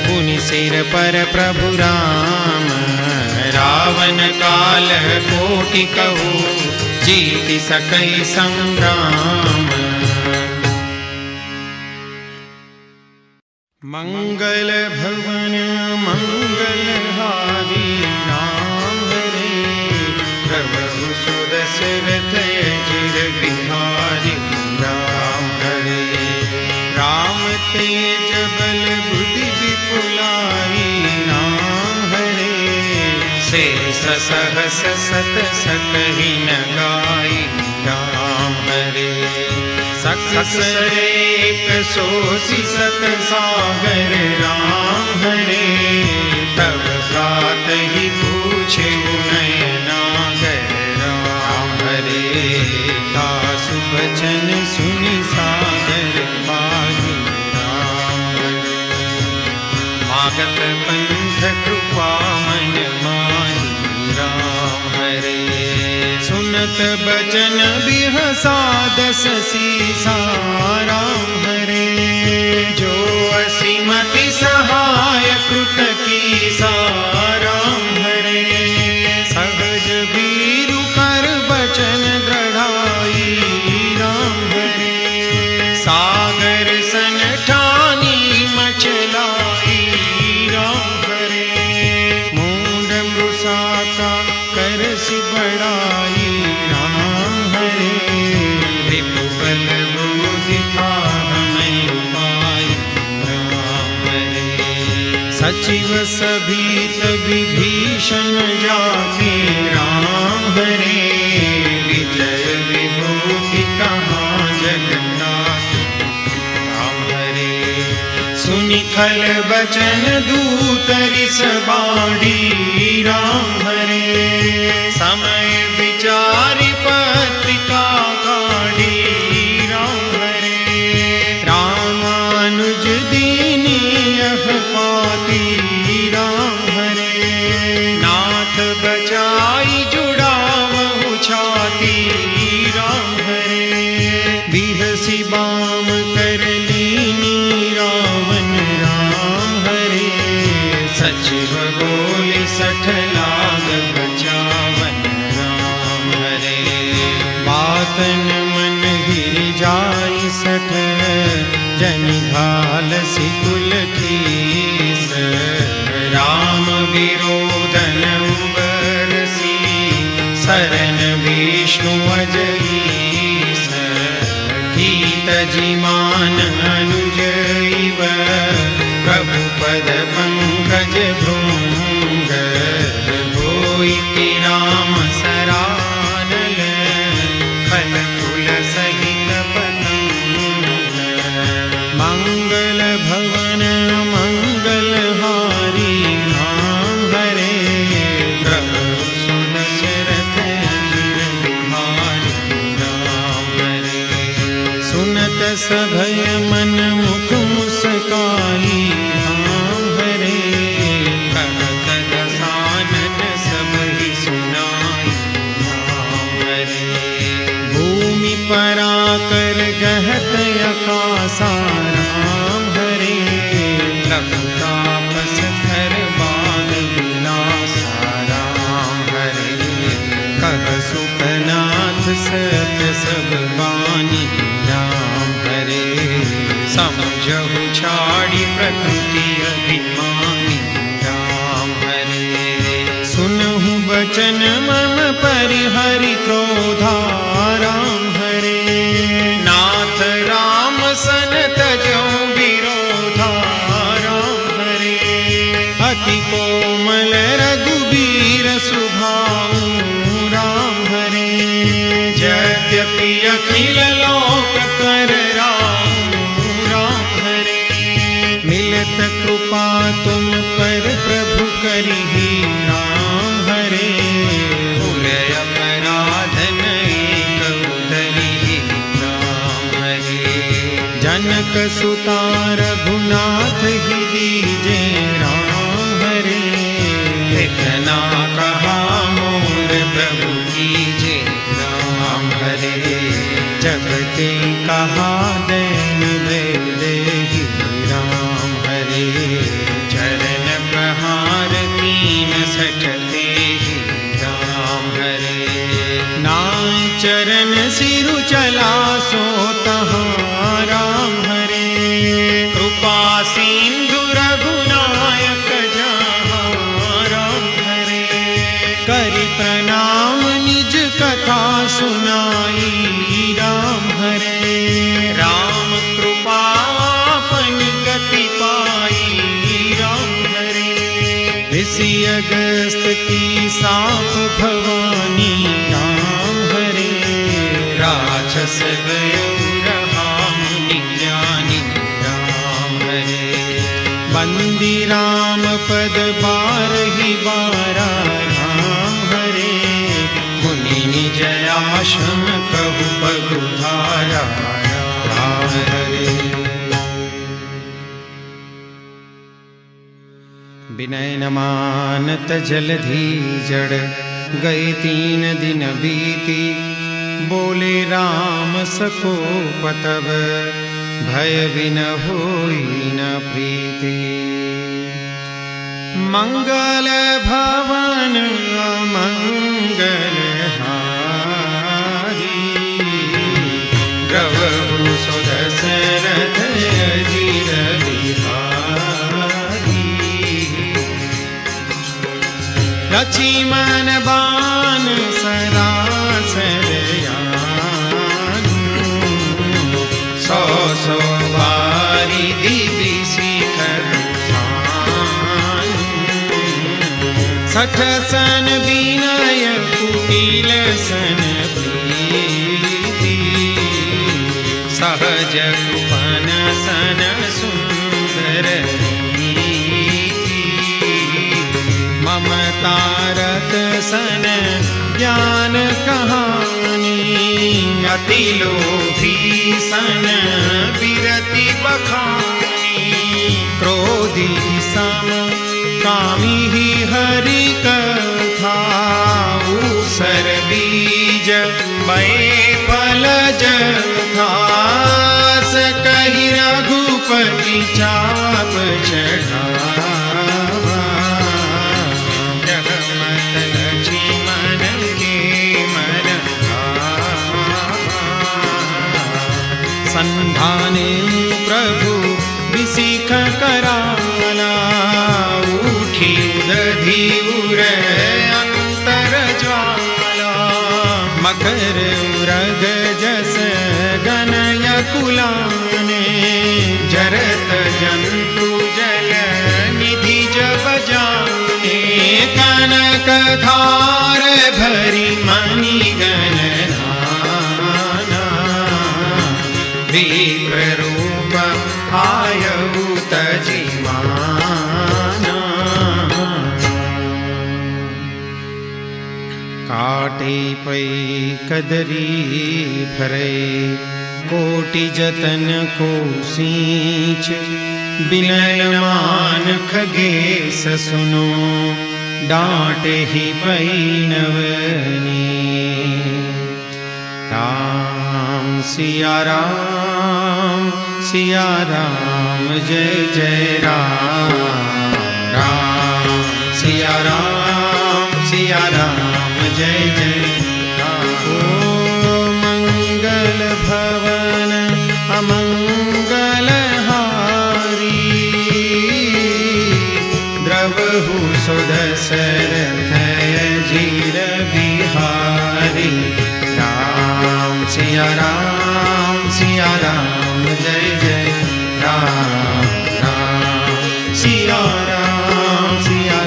पुनि सिर पर प्रभु राम। रावण काल कोटि कहू, जीति सकई संग्राम। मंगल भवन मंगलहारी, राम हरे प्रभु सुदशरथ चिर बिहारी। राम हरे राम तेज बल बुद्धि विपुलाई, राम हरे शेष सहस सत सकहि न गाई। राम हरे सकसरेक सोसी सत सागर, राम हरे तब प्रात ही पूछे नयनागर। राम हरे दासु बचन सुनि सागर पाहि। राम हरे मागत पंथ कृपा मन माही। राम हरे सुनत बचन बिहसा 10 सीसा। राम हरे जो असीमति सहाय कृत कीसा। राम हरे सहज भीरु कर बचन दृढ़ाई। राम हरे सागर सन ठानी मचलाई। राम हरे मूंड मृषा का करसि बढ़ाई। राम हरे रिपु बल बुद्धि हमें पाई। राम हरे सचिव सभीत विभीषण जाति। राम हरे विजय विभूति कहाँ जगन्नाथ। राम हरे सुनि खल बचन दूत रिस बाढ़ी। राम हरे समय विचारि पत्रिका काढ़ी। राम हरे रामानुज दीनी यह पाती। राम हरे नाथ बचाई जुड़ावहु छाती। राम हरे बिहसी बाम कर लीनी रावण। राम हरे सचिव बोले 60 लाग बचावन। राम हरे बातन मन हिर जाई 60, जनि घाल सिकुल खीस। राम विरोधन उबरसी, शरण विष्णु अजईस। गीत जिमान अनुजैव, प्रभु पद पंकज भृंग। होई राम सरानल, फल फूल सहित पतंग। मंगल भवन मंगलहारी, राम हरे प्रभु सुदशरथ चिर बिहारी। राम हरे सुनत सभय मन मुख मुस्काई। राम हरे कहत दसानन सब ही सुनाई। राम हरे भूमि पराकर गहत आकाशा। राम हरे लखतापस धर बाग विलासा। राम हरे कह सुखनाथ सत्य सब बानी। राम हरे समझहु छाड़ी प्रकृति अभिमानी। राम हरे सुनहु बचन मम परिहरि क्रोधा। राम यद्यपि अखिल लोक कर राम हरे। मिलत कृपा तुम पर प्रभु करिहि राम हरे। भूल अपराध नहीं कबू धरिहि राम हरे। जनक सुता रघुनाथ ही दीजे राम हरे। इतना कहा मोर प्रभु कीजे राम हरे। जगते कहा दैन देहि राम हरे। चरण प्रहार तीन सठते ही राम हरे। नाय चरण सिरु चला सो तहाँ राम हरे। कृपा सिंधु रघुनायक जहाँ राम हरे। करि प्रणाम निज कथा सुनाई राम हरे। राम कृपा अपनी गति पाई राम हरे। ऋषि अगस्त की साप भवानी राम हरे। राक्षस गयो रहा मुनि ज्ञानी राम हरे। बंदी राम पद बारहि बारा राम हरे। मुनि निज आश्रम कहु पगु धारा राम हरे। विनय न मानत जलधि जड़ गए 3 दिन बीती। बोले राम सको पतव भय बिन होई न प्रीति। मंगल भवन अमंगल हारी। द्रवहु सुदशरथ अजिर बिहारी। लक्ष्मण बाण सरासर सौ बारी दिव्य शिखर सान। 60 सन विनय कुटिल सन प्रीति। सहज कुपन सन सुंदर नीति। ममता रत सन ज्ञान कहानी। अति लोभी सन विरति बखानी। क्रोधी सम कामी ही हरि कथा। ऊसर बीज बए फल जथा। कहि रघुपति चाप चढ़ावा। जगमत लक्ष्मण के मन संधाने प्रभु विसिख कराला। उठी उदधि उर अंतर ज्वाला। मकर उरग जस गनय कुलाने। जरत जंतु जल निधि जब जाने। कनक धार भरी मणि गणना। विप्ररूप आयु तजिमाना। काटे पै कदरी भरे। कोटि जतन को सींच। बिनय मान खगेश सुनो। डांटे ही पै नवनी। राम सिया राम जय जय राम। राम सिया राम जय जय राम। ओ मंगल भवन अमंगल हारी। द्रवहु सुदशरथ अजिर बिहारी। राम सिया राम जय जय राम। राम सिया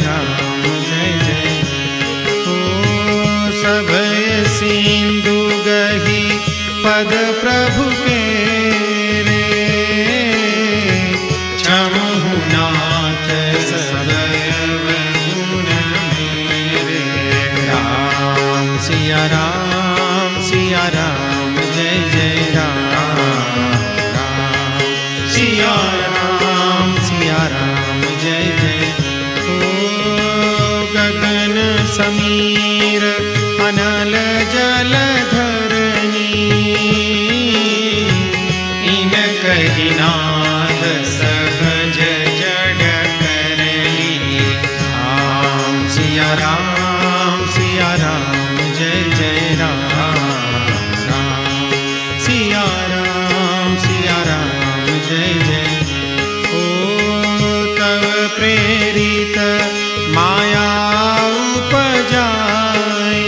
राम जय जय। ओ सभय सिंधु गही पद प्रभु के रे, क्षमहु नाथ सब गुण मेरे। राम सिया राम जय जय राम, राम सिया राम जय जय। ओ गगन समीर अनल जलधरनी, इन कही नाद सहज जड़ करनी। राम सिया राम जय जय राम, राम सिया राम जय जय। ओ तव प्रेरित माया उपजाए,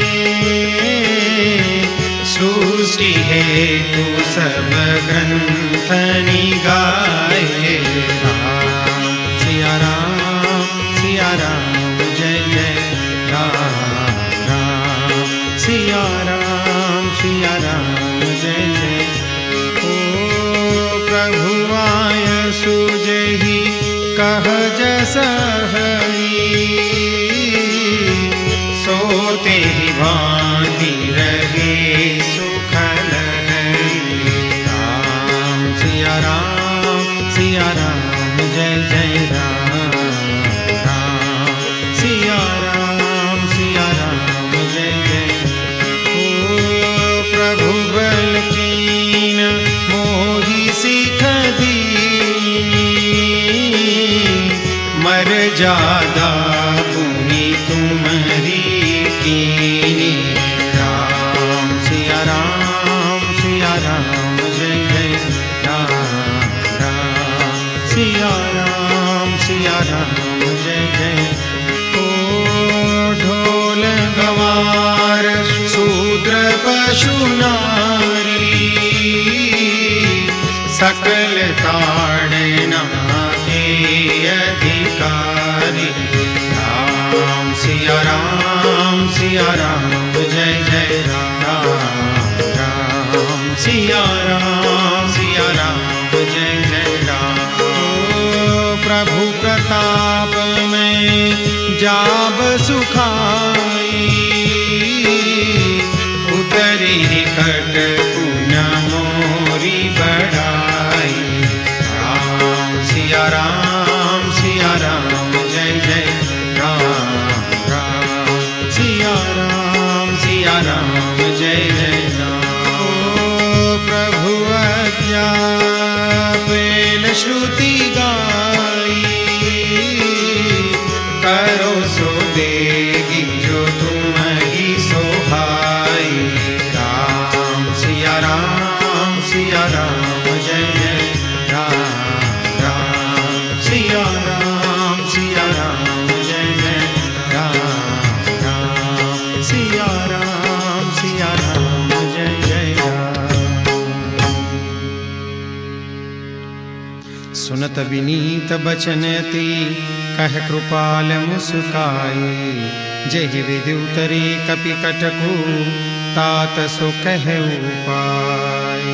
सृष्टि हेतु सब ग्रंथ निगाए। राम सिया राम जय जय राम, राम सिया राम जय जय। ओ प्रभु आय सुजहि कह जस हरि, सोते ही भांति रहे सुखल हरि। राम सिया राम जय जय राम, राम सिया राम जय जय। ओ प्रभु बल कीन मोहि सिख दीनी, मर जादा पुनि तुम्हारी कीनी। राम सिया राम जय जय राम, राम सिया राम जय जय। ओ ढोल गवार शूद्र पशु नारी, सकल ताड़ना के अधिकारी। राम सिया राम जय जय राम, राम सिया राम जय जय राम। ओ प्रभु प्रताप में जाब सुखाई, उतरी कट पुण्य मोरी बढ़ाई। राम सिया राम जय जय राम, राम सिया राम जय जय राम। ओ प्रभु आज्ञा पेल श्रुति गाई, करो सो देगी जो तुम्हारी सोहाई। राम सिया राम जय जय राम, राम सिया राम जय जय राम, राम सिया राम जय जय राम। सुनत विनीत बचन अति कह कृपाल मुस्काए, जहि विधि उतरे कपि कटकु तात सो कह उपाय।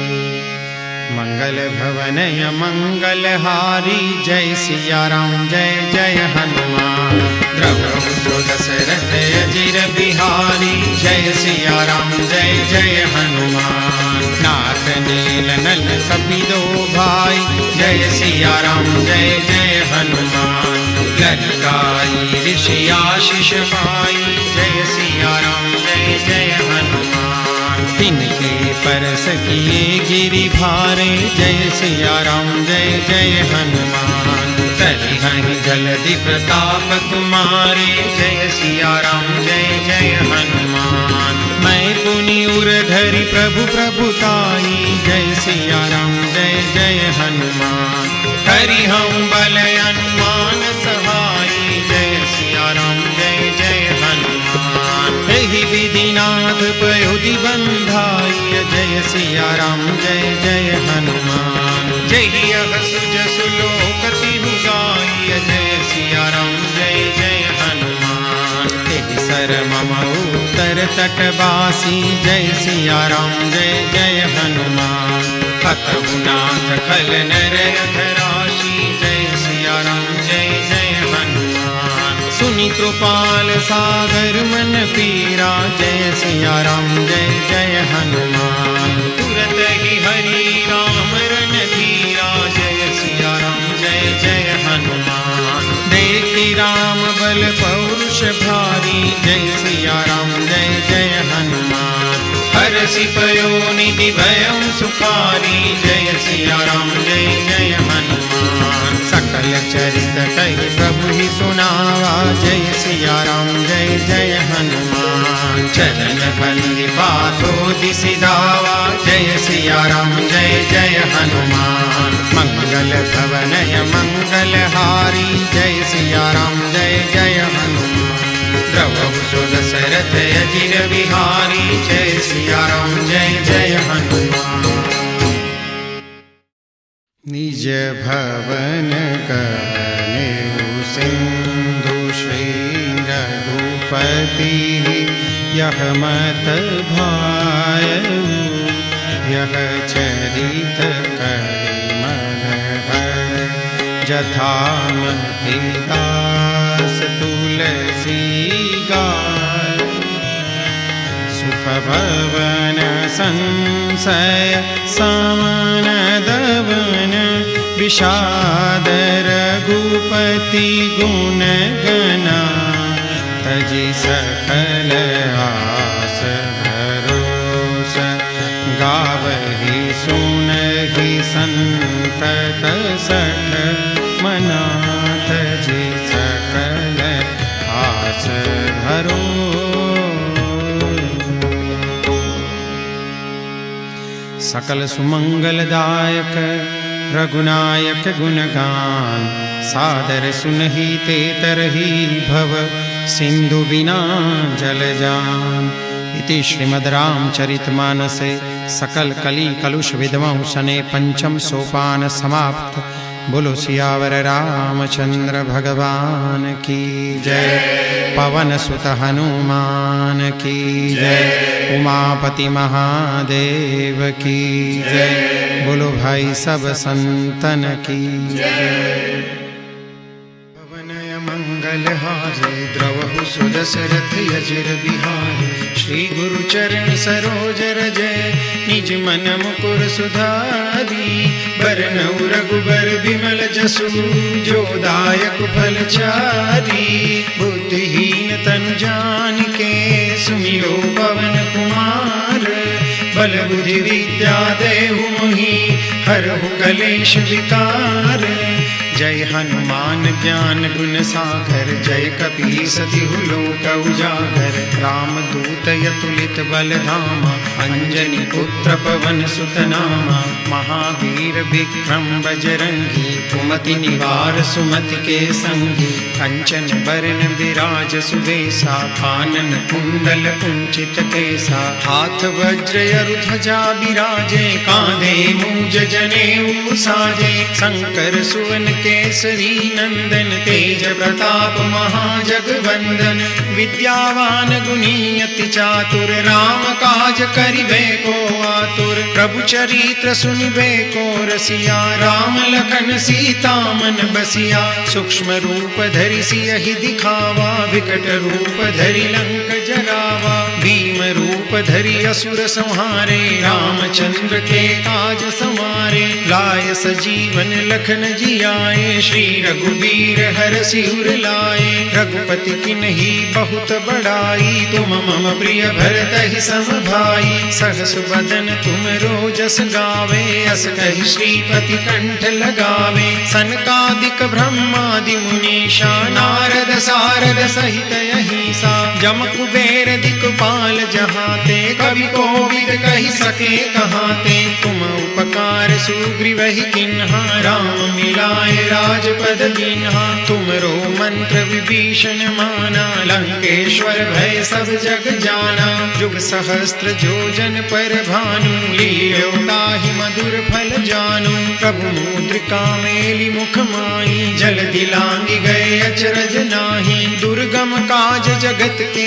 मंगल भवन मंगल हारी, जय सिया राम जय जय हनुमान। द्रवहु सो दशरथ अजिर बिहारी, जय सिया राम जय जय हनुमान। नाथ नील नल कपिलो भाई, जय सिया राम जय जय हनुमान। ललिताई ऋषि आशीष पाई, जय सिया राम जय जय हनुमान। तिनके परस किए गिरि भारे, जय सिया राम जय जय हनुमान। तरिहनि जलधि प्रताप तुम्हारे, जय सिया राम जय जय हनुमान। मैं पुनि उर धरि प्रभु प्रभुताई, जय सिया राम जय जय हनुमान। हरि हम बल अनुमान सहाई, जय सिया राम जय जय हनुमान। एहि विधिनाथ पयोधि बंधाई, जय सिया राम जय जय हनुमान। जय अहसु जसु लोकति गाई, जय सिया राम जय जय हनुमान। अवसर मम उत्तर तटवासी जय सिया राम जय जय हनुमान हतहुनाथ खल नर राशि जय सिया राम जय जय हनुमान सुनि कृपाल सागर मन पीरा जय सिया राम जय जय हनुमान तुरत ही हरि राम रन धीरा जय सिया राम जय जय हनुमान देखी राम बल पौरुष भारी जय सिया राम जय जय हनुमान हरषि पयो निधि भयं सुखारी जय सिया राम जय जय हनुमान सकल चरित कहि प्रभु ही सुनावा जय सिया राम जय जय हनुमान चरण बंदी बातो दिसि धावा जय सिया राम जय जय हनुमान मंगल भवनय मंगल हारी जय सिया राम जय जय हनुमान द्रवहु सुदशरथ अजिर बिहारी जय सिया राम जय जय हनुमान निज भवन कवनेउ सिंधु श्री रघुपति यह मत भायउ यह चरित करिमन हर जथामति दास तुलसी गाय सुख भवन संशय समन दवन विषाद रघुपति गुण गना तजि सकल आस भरोस गावहि सुनहि संतत सठ मना तजि सकल आस भरोस सकल सुमंगलदायक रघुनायक गुणगान सादर सुनहि ते तरहि भव सिंधु बिना जल जान इति श्रीमद् रामचरितमानसे सकल कली कलुष विद्मौ सने पंचम सोपान समाप्त। बोलो सियावर रामचंद्र भगवान की जय। पवन सुत हनुमान की जय। उमापति महादेव की जय। बोलो भाई सब संतन की जय। मंगल हारे द्रवहु सुदशरथ अजिर बिहारी श्री गुरु चरण सरोज रजय निज मन मुकुर सुधारी बरनउ रघुबर बिमल जसु जो दायक फल चारी बुद्धिहीन तनु जानिके सुमिरो पवन कुमार बल बुद्धि विद्या देहु मोहि हरहु कलेश विकार जय हनुमान ज्ञान गुण सागर जय कपीस तिहु लोक उजागर राम दूत यतुलित बल धामा अंजनी पुत्र पवन सुत नामा महावीर विक्रम बजरंगी कुमति निवार सुमति के संगी कंचन बरन विराज सुबेसा कानन कुंडल कुंचित केसा हाथ वज्र अरु ध्वजा विराजे कांधे मूंज जनेऊ साजे शंकर सुवन केसरी नंदन तेज प्रताप महाजगवंदन विद्यावान गुणी अति चातुर राम काज करिबे को आतुर प्रभु चरित्र सुनिबे को रसिया राम लखन सीता मन बसिया सूक्ष्म रूप धरि सियहि दिखावा विकट रूप धरि लंक जरावा भीम रूप धरि असुर संहारे रामचंद्र के काज संवारे लाय सजीवन लखन जियाए श्री रघुबीर हर सिर लाए रघुपति किन्ही बहुत बड़ाई तुम मम प्रिय भरतहि सम भाई सहस बदन तुम रोजस गावे अस कहि श्रीपति कंठ लगावे सनकादिक ब्रह्मादि मुनीषा नारद सारद सहित अहिंसा जम कुबेर दिक्पाल जहाते कवि कोविद कहि सके कहाते तुम उपकार सुग्रीवहि किन्हा राम मिलाए राजपद दीन्हा तुमरो मंत्र विभीषण माना लंकेश्वर भय सब जग जाना जुग सहस्त्र जोजन पर भानु लील्यो ताहि मधुर फल जानु प्रभु मुद्रिका मेलि मुख माहि जल दिलांगी गए अचरज नाही दुर्गम काज जगत के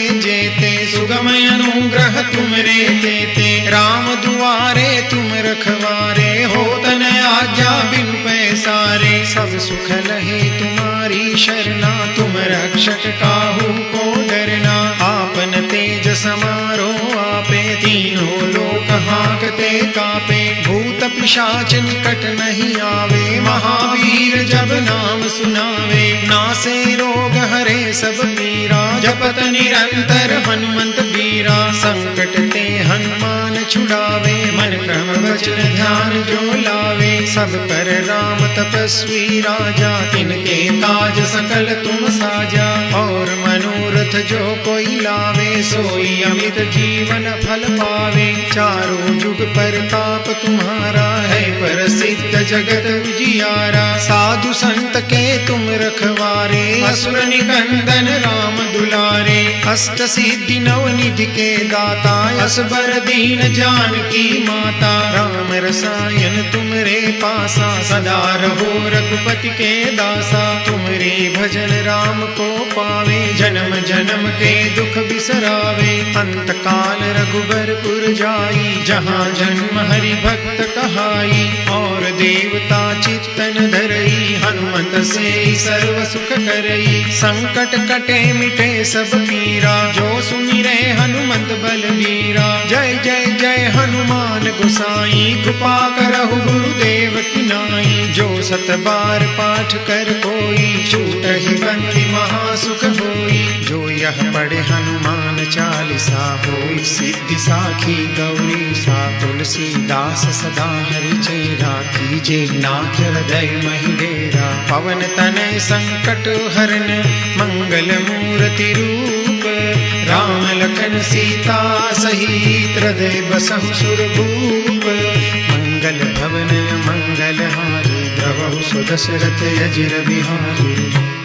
उत्तम अनुग्रह तुमरे तेते, राम दुआरे तुम रखवारे, हो तन आज्ञा बिन पैसारे, सब सुख लहे तुम्हारी शरणा, तुम रक्षक काहू को डरना, आपन तेज समारो आपे, तीनों लोक हाँकते कापे, भूत पिशाच निकट नहीं आवे, महावीर जब नाम सुनावे, नासे रोग हरे सब पीरा, जपत निरंतर हनुमंत बीरा, संकट ते हनुमान छुड़ावे, मन क्रम वचन ध्यान जो लावे, सब पर राम तपस्वी राजा, तिनके काज सकल तुम साजा, और मनोरथ जो कोई लावे, सोई अमित जीवन फल पावे, चारों जुग परताप तुम्हारा है, प्रसिद्ध जगत उजियारा, साधु संत के तुम रखवारे, असुर निकंदन राम दुलारे, अष्ट सिद्धि नव निधि के दाता, असबर दीन जानकी माता, राम रसायन तुमरे पासा, सदा रहो रघुपति के दासा, तुमरे भजन राम को पावे, जन्म जन्म के दुख बिसरावे, अंत काल रघुबरपुर जाई, जहाँ जन्म हरि भक्त कहाई, और देवता चित्तन धरई, हनुमंत से सर्व सुख करई, संकट कटे मिटे सब पीरा, जो सुमिरे हनुमंत बलबीरा, जय जय जय हनुमान गोसाई, कृपा करहु गुरुदेव की नाई, जो सत बार पाठ कर कोई, छूटहि बंदी महासुख होई, जो यह पढ़े हनुमान चालीसा, होई सिद्धि साखी गौरी सा, तुलसीदास सदा हरि चेरा, कीजे नाथ हृदय महि डेरा, पवन तनय संकट हरन, मंगल मूर्ति रूप, राम लखन सीता सहित, हृदय बसहु सुरभूप, मंगल भवन मंगल हारी, द्रवहु सुदशरथ अजिर बिहारी।